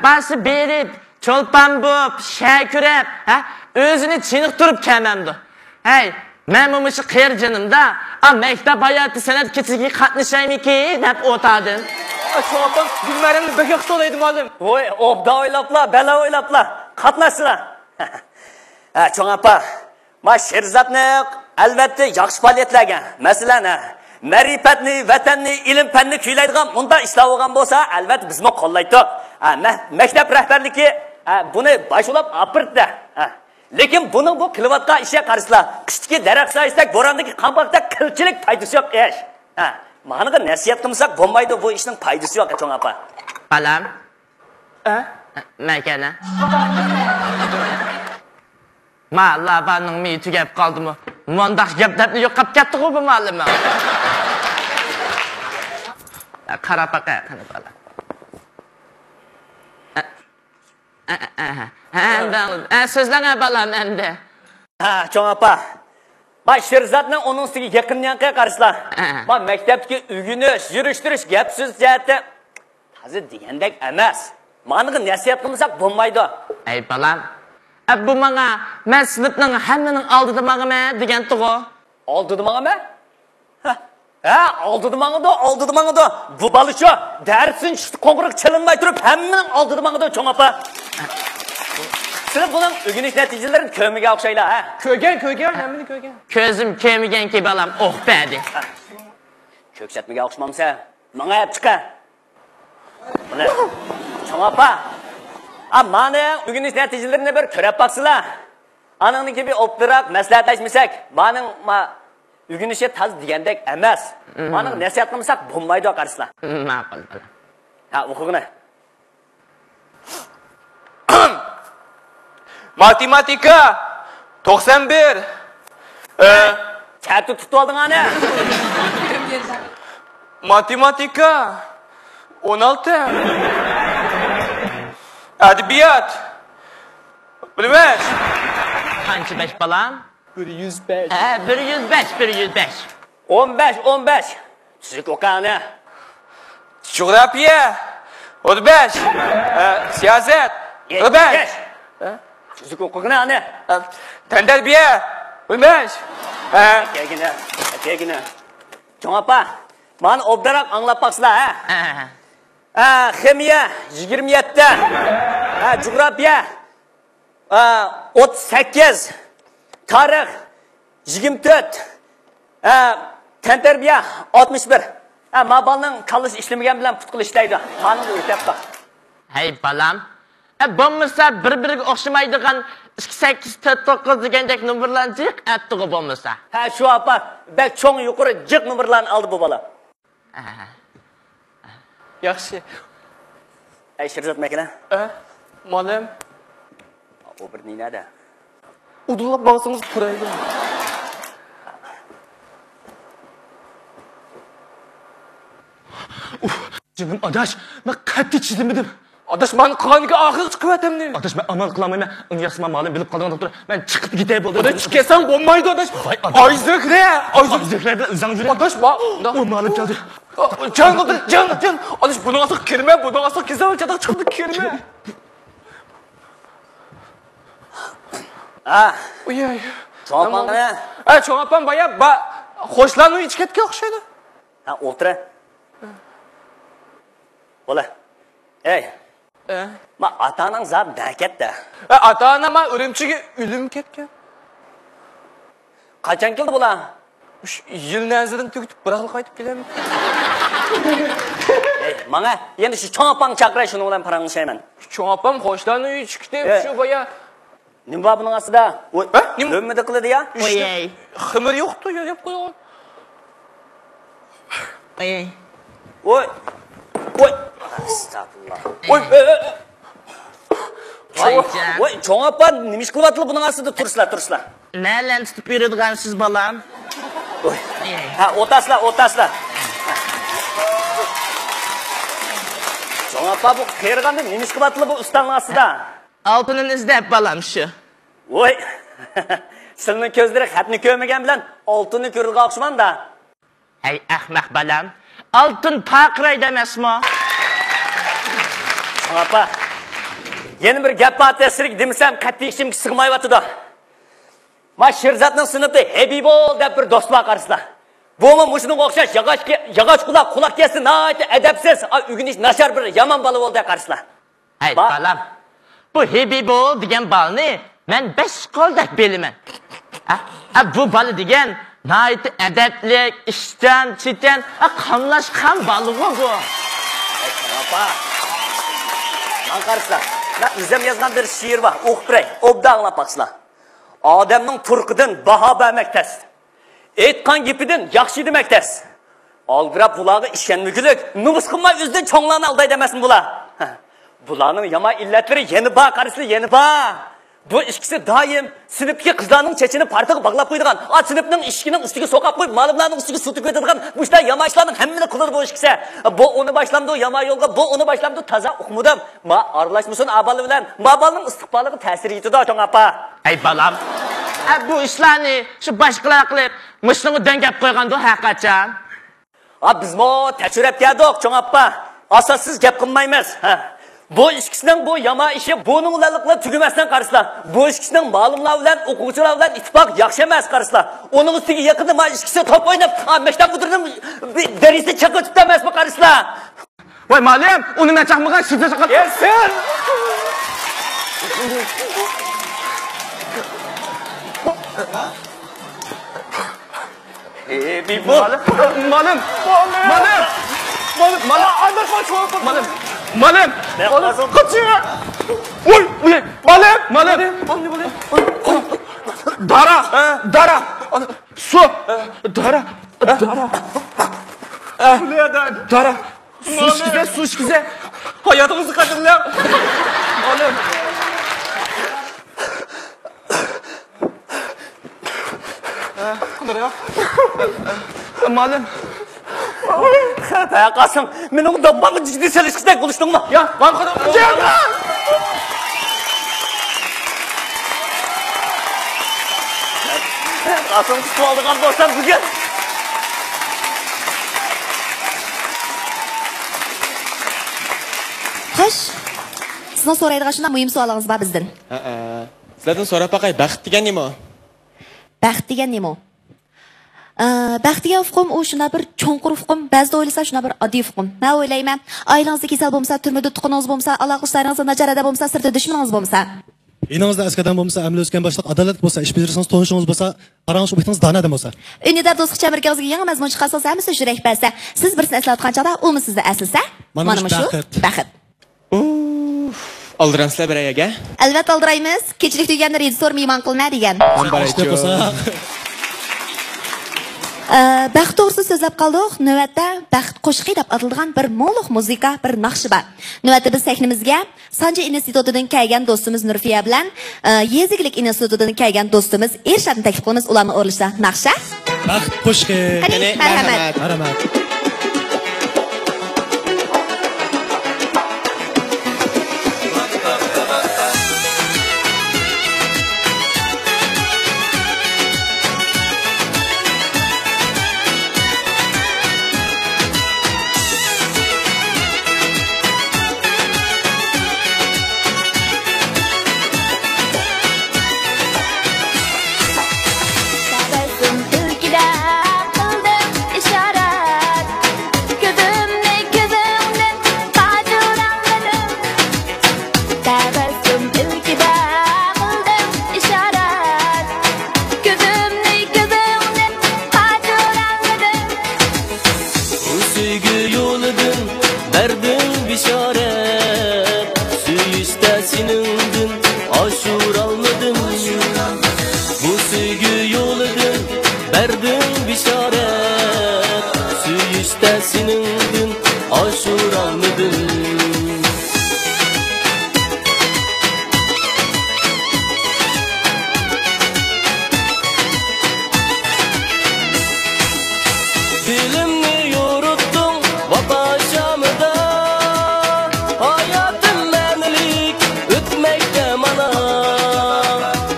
basi berib, cho'lpan bo'p, shakurab, ha, o'zini chiniqtirib kelmamdi. Hey, men mumshi qirjinimda, maktab hayoti san'at kechasiga qatnashaymiki deb o'tadim. Cho'ng opam gulmarimni bekaq to'laydi muallim. Voy, obda o'ylablar, bala o'ylablar. Qatnashsizlar. Ha, cho'ng opa, men Sherzodni albatta yaxshi faoliyatlarga, masalan, ma'rifatni, vatanni, ilm fanni kuylaydigan bunda ishlab olgan bo'lsa, albatta bizmi qo'llaydik. Maktab rahbarligi buni boshlab apirdi. Lekin buning bu qilayotgan ishga qarasizlar. Qishdagi daraxt soyisdak, bo'rondagi qamboqda qilchilik foydasi yo'q ish. Managa nasihat qilmasak bo'lmaydi, bu ishning foydasi yo'q, cho'ng opa. Balam. Makana. Malabaning mi tugab qoldimi? Mundaq gaplarni yo'qab ketdi-ku bu muallim. Qarab baqa, qani balam. Sizlarga balam endi. Ha, cho'ng opa. Baş Sherzodni onun ustiga yaqin yanqi qarasizlar. Men maktabdagi o'rganish, yurishtirish, gap so'z jihati hozir degandek emas. Managa nasihat qilmasak bo'lmaydi. Ey balam, bu menga men sinfning hammaning oldida mangama degan to'g'ri. Oldida mangama? Ha, oldida mangada. Bu balicho darsin qo'ng'iroq chalinmay turib hammaning oldida mangada, cho'ng opa. Siz bunun o'rganish natijalarini ko'miga o'xshaylar, ha? Ko'rgan, hammani ko'rgan. Ko'zim kelmaganki balam, o'qpadi. Ko'ksatmaga o'xshamamsa, menga olib chiqa. Buni cho'ng opa, mani o'rganish natijalarini bir ko'rib baqsizlar. Ananiki bir o'ptirib maslahatlashmasak, mening o'rganishga taz degandek emas. Mani nasihat qilmasak bo'lmaydi, qarasizlar. Ma'qul balam. Ha, o'qig'ini. Matematika 91. Chatni tutib olding ana. Matematika 16. Adabiyot 15. Qancha 5 balam? 105. Ha, 105. 15. Siz o'qani. Coğrafya 35. Siyosat 45. Siz o'qig'ini ana. Tantarbiya 15. Kelgina. Cho'ng opa, meni obdaroq anglab baqsizlar, ha? Ximiya 27. Coğrafya 38. Tarix 24. Tantarbiya 61. Mabalning kallis ishlamagan bilan putqil ishlaydi. Qonunga o'tab baq. Hey balam, bo'lmasa bir-biriga o'xshamaydigan 2849 degandek nomerlarni jiq atdiga bo'lmasa. Ha, shu opa, bak cho'ng yuqori jiq nomerlarni oldi bu bola. Yaxshi. Ey Sherzod makana. Muallim. O bir nada. Udulab bağsanız kuraydı. Canım adaş, ben qattiq chidamadim. Adaş, ben qoniga oxir chiqib atamni. Adaş, ben amal qilmayman. Uni yaxshi men ma'lum bilib qolgan doktor. Men chiqib ketay bo'ldi. Adaş, chiqasan bo'lmaydi adaş. Oyziklar uzang yur. Adaş, o ma'lum keldi. Can. Adaş, buni asıq kirme, buni asıq kesan çadak chiqdi kirme. Uyay. Çoğapan ne? Çoğapan baya hoşlanıyor içketke okşaydı. Ha, otura. Ola. Ey. Ma atanın zab daket de. Ata-ana ma ürümçüge ülüm ketken. Kaçan keldi bula? Yil nazardan tugitib bir xil qaytib kelaman. Mana, endi shu cho'ng opang chaqiray shuni bilan paranglashayman. Cho'ng opam qo'shdan uy chiqdi, shu boya nima bor buning ostida? Voy, nima qiladi ya? Voy, ximir yo'q-ku, yeb qo'ygan. Voy. Voy. Voy. Astagfirullah. Voy. Voy, cho'ng opam nima ish qilyapti buning ostida tursizlar. Nalan tutib beradigansiz balam? Voy. Ha, o'tasizlar. Cho'ng opam bu qerganda nima ish qilyapti bu ustaning ostida? Altınını izlab balam shu. Voy. Sizning ko'zlari xatni ko'rmagan bilan oltinni ko'rgan o'xshamanda. Hey ahmaq balam. Altın taqrayda emasmi? Apa? Yeni bir gap batasirik demisam qattiq ishimga sig'mayotdi. Ma Sherzatning sinfida Habibol deb bir do'st bor qarsizlar. Bo'mi mushuning o'xshash yog'och quloq kelsa nayt adabsiz, o'g'inish nashar bir yomon bola bo'ldi qarsizlar. Hey balam. Bu Habibol degan balni men 5 qo'ldak bilaman. Bu bola degan nayt adablik, ishdan chetan, qamlashgan bola bu. Apa? Man qarsizlar. Men o'zim yozgan bir she'r bor, o'qib beray, obda anglab baqsizlar. Odamning turqidan baho bermaktas. Aytgan gapidan yaxshi demaktas. Aldirab bularga ishonmagulik, numus qilmay o'zidan cho'nglarni aldaydi emasmi bular? Bularning yomon illatlari yana bor qarsizlar, yana bor. Bu ikkisi doim sinfdagi qizlarning chechini partaga bog'lab qo'ydigan, sinfning ishining ustiga so'qib qo'yib, ma'lumlarning ustiga sutib qo'yadigan bu ishlar yomon ishlarning hammani qiladi bu ikkisi. Bu uni boshlamdi, yomon yo'lga, bu uni boshlamdi, toza o'qimadim. Ma aralashmasin abali bilan, mabalning istiqboliga ta'sir etadi, cho'ng opa. Ey balam. Bu ishlarni shu boshqalar qilib, mushuni dangab qo'ygandi haqiqatan. Bizmo tachirab keldik, cho'ng opa. Asossiz gap qilmaymiz. Bu ikkisining bu yomon ishi buning ularliklar tugamasdan qarsizlar. Bu ikkisining ma'lumlar bilan o'quvchilar bilan ittifoq yaxshi emas qarsizlar. Uning ustiga yaqinda men ikkisi top o'ynab, maktab mudirning darisi chaqib emasmi qarsizlar? Voy ma'lum, uni men chaqmagan sizga chaqib. Sen Bibo. Malum. Anda kaçıyor. Malum. Kaçıyor. Oy, malum. Dara. Su. Dara. Dara. Su işkize. Hayatınızı kaçırlayın. Malum. Malum. Qasım, men onu dabbağı ciddi selişkidek buluşdun mu? Ya, ben kadar... Qasım tutib oldigan bo'lsam bugun. Xo'sh. Sizdan so'raydigan shunday muhim savolingiz bor bizdan. Sizlardan so'rab baqay, baxt degan nima? Baxt degan nima? Baxt degan hukm u shunday bir cho'nqur hukm, ba'zida o'ylasa shunday bir oddiy hukm. Men o'ylayman, oilangizda kasal bo'lsa, turmada tuqqaningiz bo'lsa, aloqa ishlaringiz najarada bo'lsa, sirda dushmaningiz bo'lsa, Iningizda askadan bo'lsa, amal o'sgan boshliq adolat bo'lsa, ish bajarsangiz, to'nishingiz bo'lsa, qarangiz o'bitiniz donada bo'lsa. Unida do'stlik chamirkangizga yangi mazmun chiqarsa, hammasi yurak bersa, siz birsini eslatgan chaqda, u sizni eslasa, mana shu baxt. Oldiramsizlar bir ayaga? Albatta oldiraymiz. Kechilik deganda rejissor mehmon qilma degan. Baxt to'g'risida so'zlab qoldik. Navbatda baxt qo'shiqi deb atalgan bir mo'liq muzika, bir naqshi bor. Navbatda biz sahnamizga Sanji institutidan kelgan do'stimiz Nurfiya bilan Yeziklik institutidan kelgan do'stimiz Ershadni taklif qilamiz. Ularni o'rlashda naqsha. Baxt qo'shiqi. Marhamat. Tabassum kulkida qildim ishorat senindir aşuramıdır. Dilimni yoruttun vapa şamıda, hayatım menilik ütmekte mana.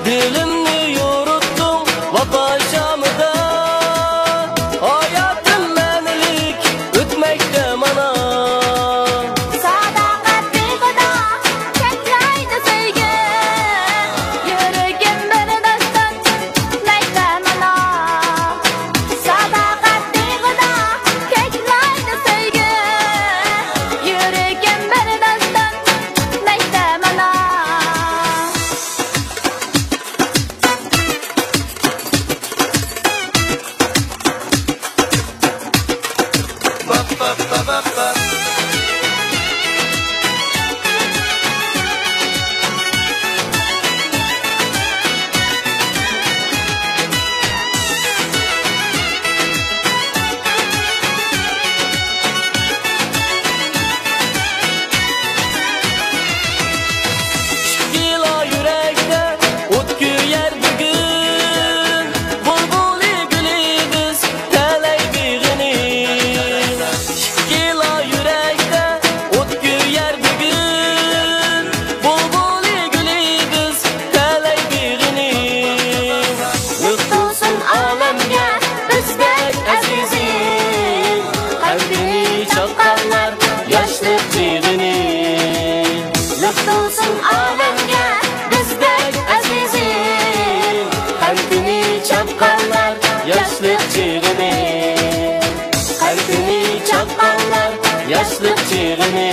Dilimni yoruttun vapa şamıda, hayatım menilik ütmekte mana. Sadakat duyguda çeklaydı sevgi, yüreğim beni destan tutmakta mana. Sadakat duyguda çeklaydı sevgi, yüreğim beni destan tutmakta mana. Gila yürekte ot güyer bugün, bulbuli gülübüz teley biğini. Gila yürekte ot güyer bugün, bulbuli gülübüz teley biğini. Lütfulsun alemge bizdek azizim, kalbini çapkanlar yaşlık çiğini. Lütfulsun alemge bizdek azizim, kalbini çapkanlar yaşlık çiğini. Kalbini çapkanlar yaşlık çiğini.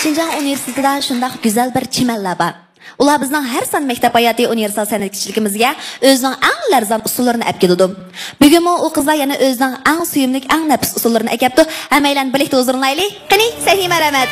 Şinjan Üniversitetida shundaq güzel bir chimanlar bor. Ular bizning har son maktab hayoti universal san'atchiligimizga o'zining eng larzon usullarini olib keldi. Bugun u qizlar yana o'zining eng suyumli, eng nafis usullarini olibdi. Hammalar birlikda huzurlaylik. Qani, Sahima rahmat.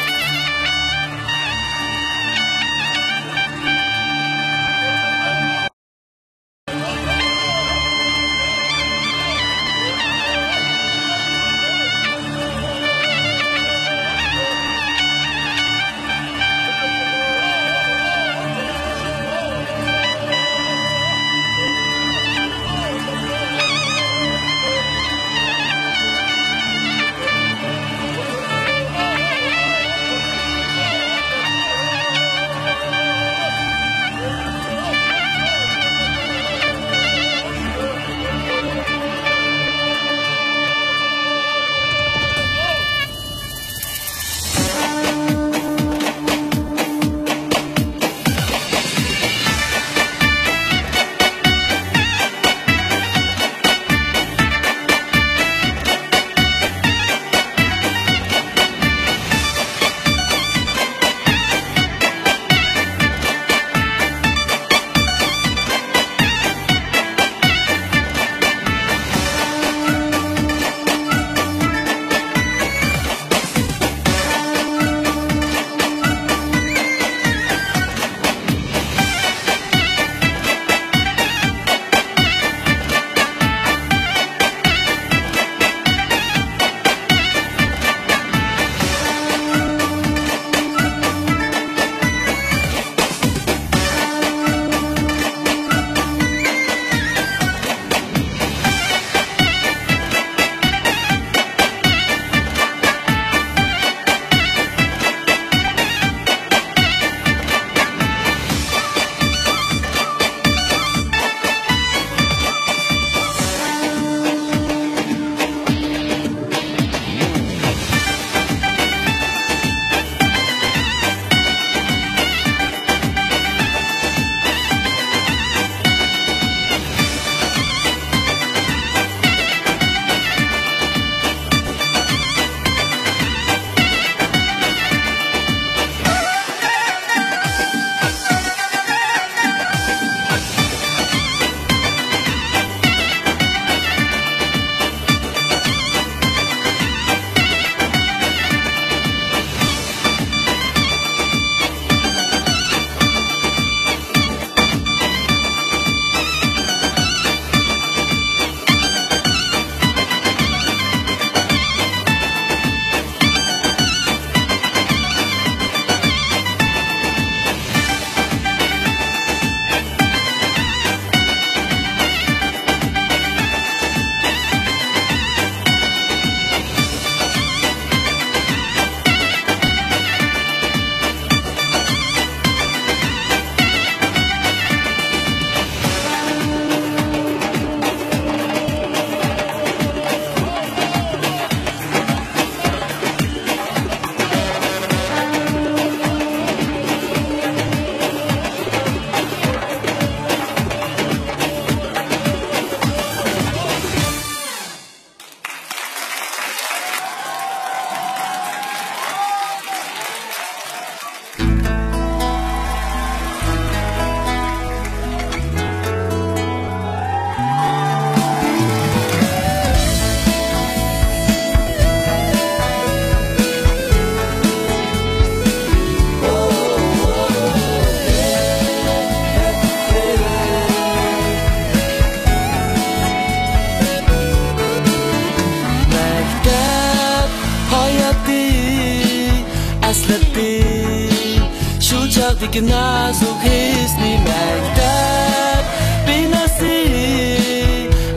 chaqdagi nazuq hisni maktab binosi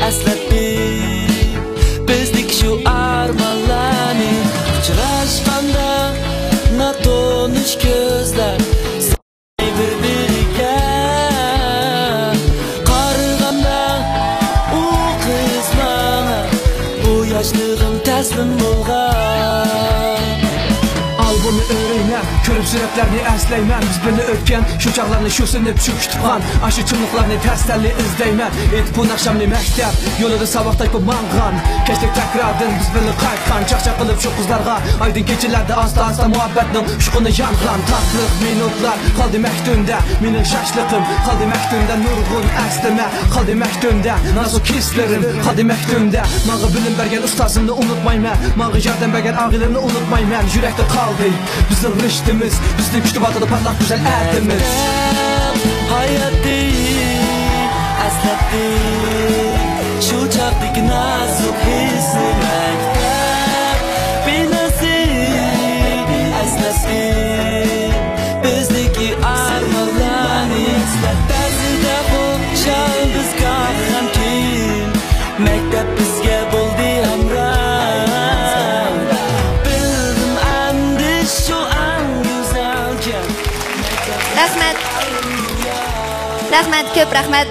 aslatdi bizning shu armonlarni uchrashganda natonish ko'zlar bir-biriga qaraganda u qiz mana bu yoshligim taslim bo'lgan Albümü öğreymen, körüp süreklerini eslaymen Biz birle ötken, şu çağlarını şu sınıp şu kütüphan Aşı çımlıklarını terstelli izleymen Et bu nakşamlı mektep, yolu da sabahday bu mangan Keştek tekradın, biz birle kayıtkan Çak kılıp şu kızlarga, aydın geçilerde Asla muhabbetinin şukunu yanğılan Tatlık minutlar, kaldı mektümde Minin şaşlıkım, kaldı mektümde Nurgun əslime, kaldı mektümde Nazuk hislerim, kaldı mektümde Mağı bilim bergen ustasını unutmaymen Mağı yerden bergen ağılını unutmaymen Yürekte kaldı, bizim rüştümüz Bizde güçlü batıda parlak güzel erdimiz Hayat değil, esletti Şu çağdaki nazuk hissi mektep binası esletti Bizdeki armalarını Bezide bu şahıs kalkan kim Mektep bizge buldu hamra Rahmat, ko'p rahmat.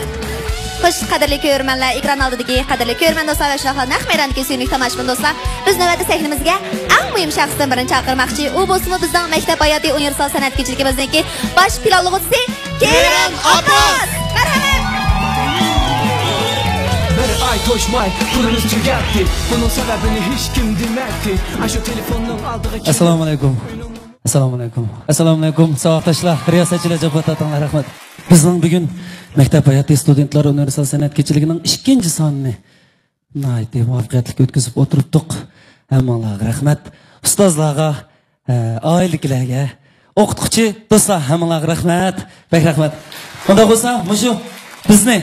Xo'sh, qadrli ko'rmanlar, ekran oldidagi qadrli ko'rman do'stlar va shohlar naq maydondagi suyukli tomoshabin do'stlar. Biz navbatda sahnamizga eng muhim shaxsdan birini chaqirmoqchi. U bo'lsa bizning maktab hayotiy universal san'at kechligimizniki bosh filologisi Kerem Abbas. Marhamat. Bir ay toşmay, pulunuz tügetti Bunun sebebini hiç kim demekti Aşı telefonun aldığı kim Assalomu alaykum. Assalomu alaykum. Assalomu alaykum. Savoqdoshlar, riyosatchilar, jabotatlar, rahmat. Bizning bugun maktab hayoti studentlari universal san'at kechiligining 2-sonini nihoyatda muvaffaqiyatli o'tkazib o'tiribdik. Hammalarga rahmat. Ustozlarga, oilalarga, o'qituvchi do'stlar, hammalarga rahmat. Bek rahmat. Unda bo'lsa, mushu bizni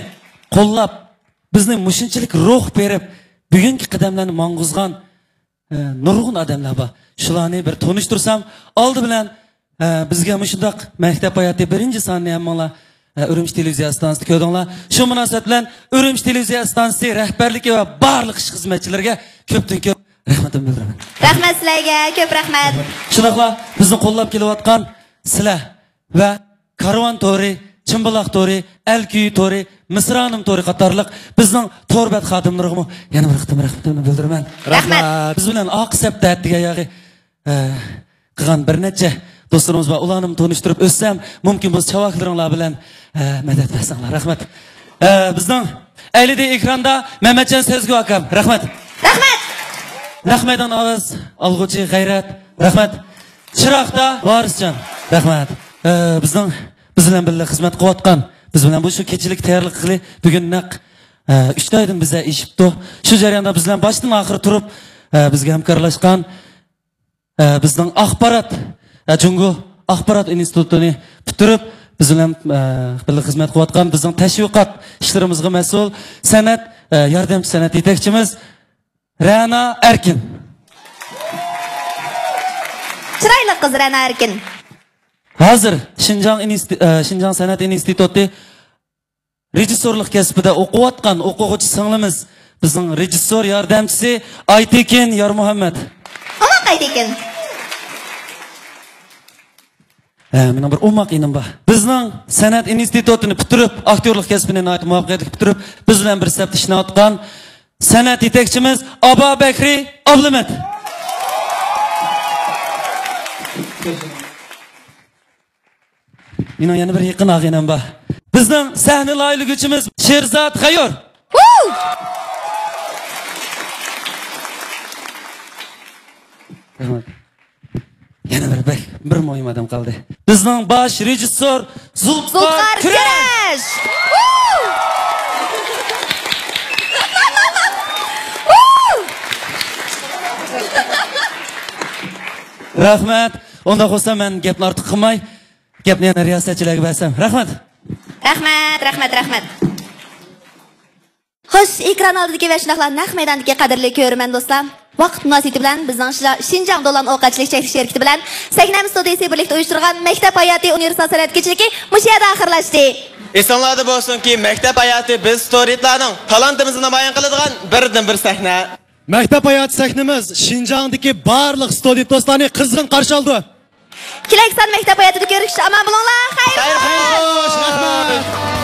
qo'llab, bizni mushunchalik ruh berib, bugungi qadamlarni mang'uzgan nurg'un odamlar bor. Shularni bir tanishtirsam, oldi bilan bizga mushundaq maktab hayoti 1-sonni hammalar Urumchi televiziya stansiyasida ko'rdinglar. Shu munosabat bilan Urumchi televiziya stansiyasi rahbarligi va barliq ish xizmatchilariga ko'pdan-ko'p rahmatimni bildiraman. Rahmat sizlarga, ko'p rahmat. Shunaqla bizni qo'llab kelayotgan sizlar va Karvon to'ri, Chimbuloq to'ri, Alkuy to'ri, Misronim to'ri qatorliq bizning to'rbat xodimlariga yana bir qitim rahmatimni bildiraman. Rahmat. Biz bilan oqsabda degan qilgan bir necha do'stlarimiz va ularni tanishtirib o'tsam, mumkin bo'lsa chavoqlaringlar bilan madad bersanglar. Rahmat. Bizning LED ekranda Mehmetjon Sezgu akam. Rahmat. Rahmat. Rahmatdan ovoz olg'uchi G'ayrat. Rahmat. Chiroqda Vorisjon. Rahmat. Bizning biz bilan birga xizmat qilayotgan, biz bilan bu shu kechilik tayyorlik qilib, bugun naq 3 oydan bizga ishibdi. Shu jarayonda biz bilan boshdan oxir turib, bizga hamkorlashgan bizning axborot Jungo axborot institutini bitirib, biz bilan birga xizmat qilayotgan, bizning tashviqot ishlarimizga mas'ul san'at yordamchi san'at yetakchimiz Ra'no Erkin. Chiroyli qiz Ra'no Erkin. Hozir Shinjong san'at instituti rejissyorlik kasbida o'qiyotgan o'quvchi singlimiz, bizning rejissyor yordamchisi Aytekin Yormuhammad. Omoq Aytekin. Mening bir umoq inim bor. Bizning san'at institutini bitirib, aktyorlik kasbini muvaffaqiyatli bitirib, biz bilan bir safda ishlayotgan san'at yetakchimiz Abubakri Ablamat. Mening yana bir yaqin og'inam bor. Bizning sahna loyihaliguvchimiz Sherzod G'ayor. Yana bir muhim odam qoldi. Bizning bosh rejissyor Zulfqar Kurash. Rahmat. Unda qo'ysa men gapni ortiq qilmay, gapni yana riyosatchilarga bersam. Rahmat. Rahmat. Xo'sh, ekran oldidagi va shunaqlar naq maydondagi qadrli ko'rman do'stlar. Vaqt münasibati bilan bizning Şinjan dolan o'qitishlik cheklik şirkati bilan Sahnam studiyasi birlikda uyushtirgan Maktab hayoti universal san'at kechiligi mush yerda oxirlashdi. Esonlarda bo'lsinki, maktab hayoti biz studentlarning talantimizni namoyon qiladigan birdan-bir sahna. Maktab hayoti sahnamiz Şinjandagi barliq student do'stlarni qizg'in qarshi oldi. Kelaksan maktab hayotida ko'rishishga omon bo'linglar. Xayr. Rahmat.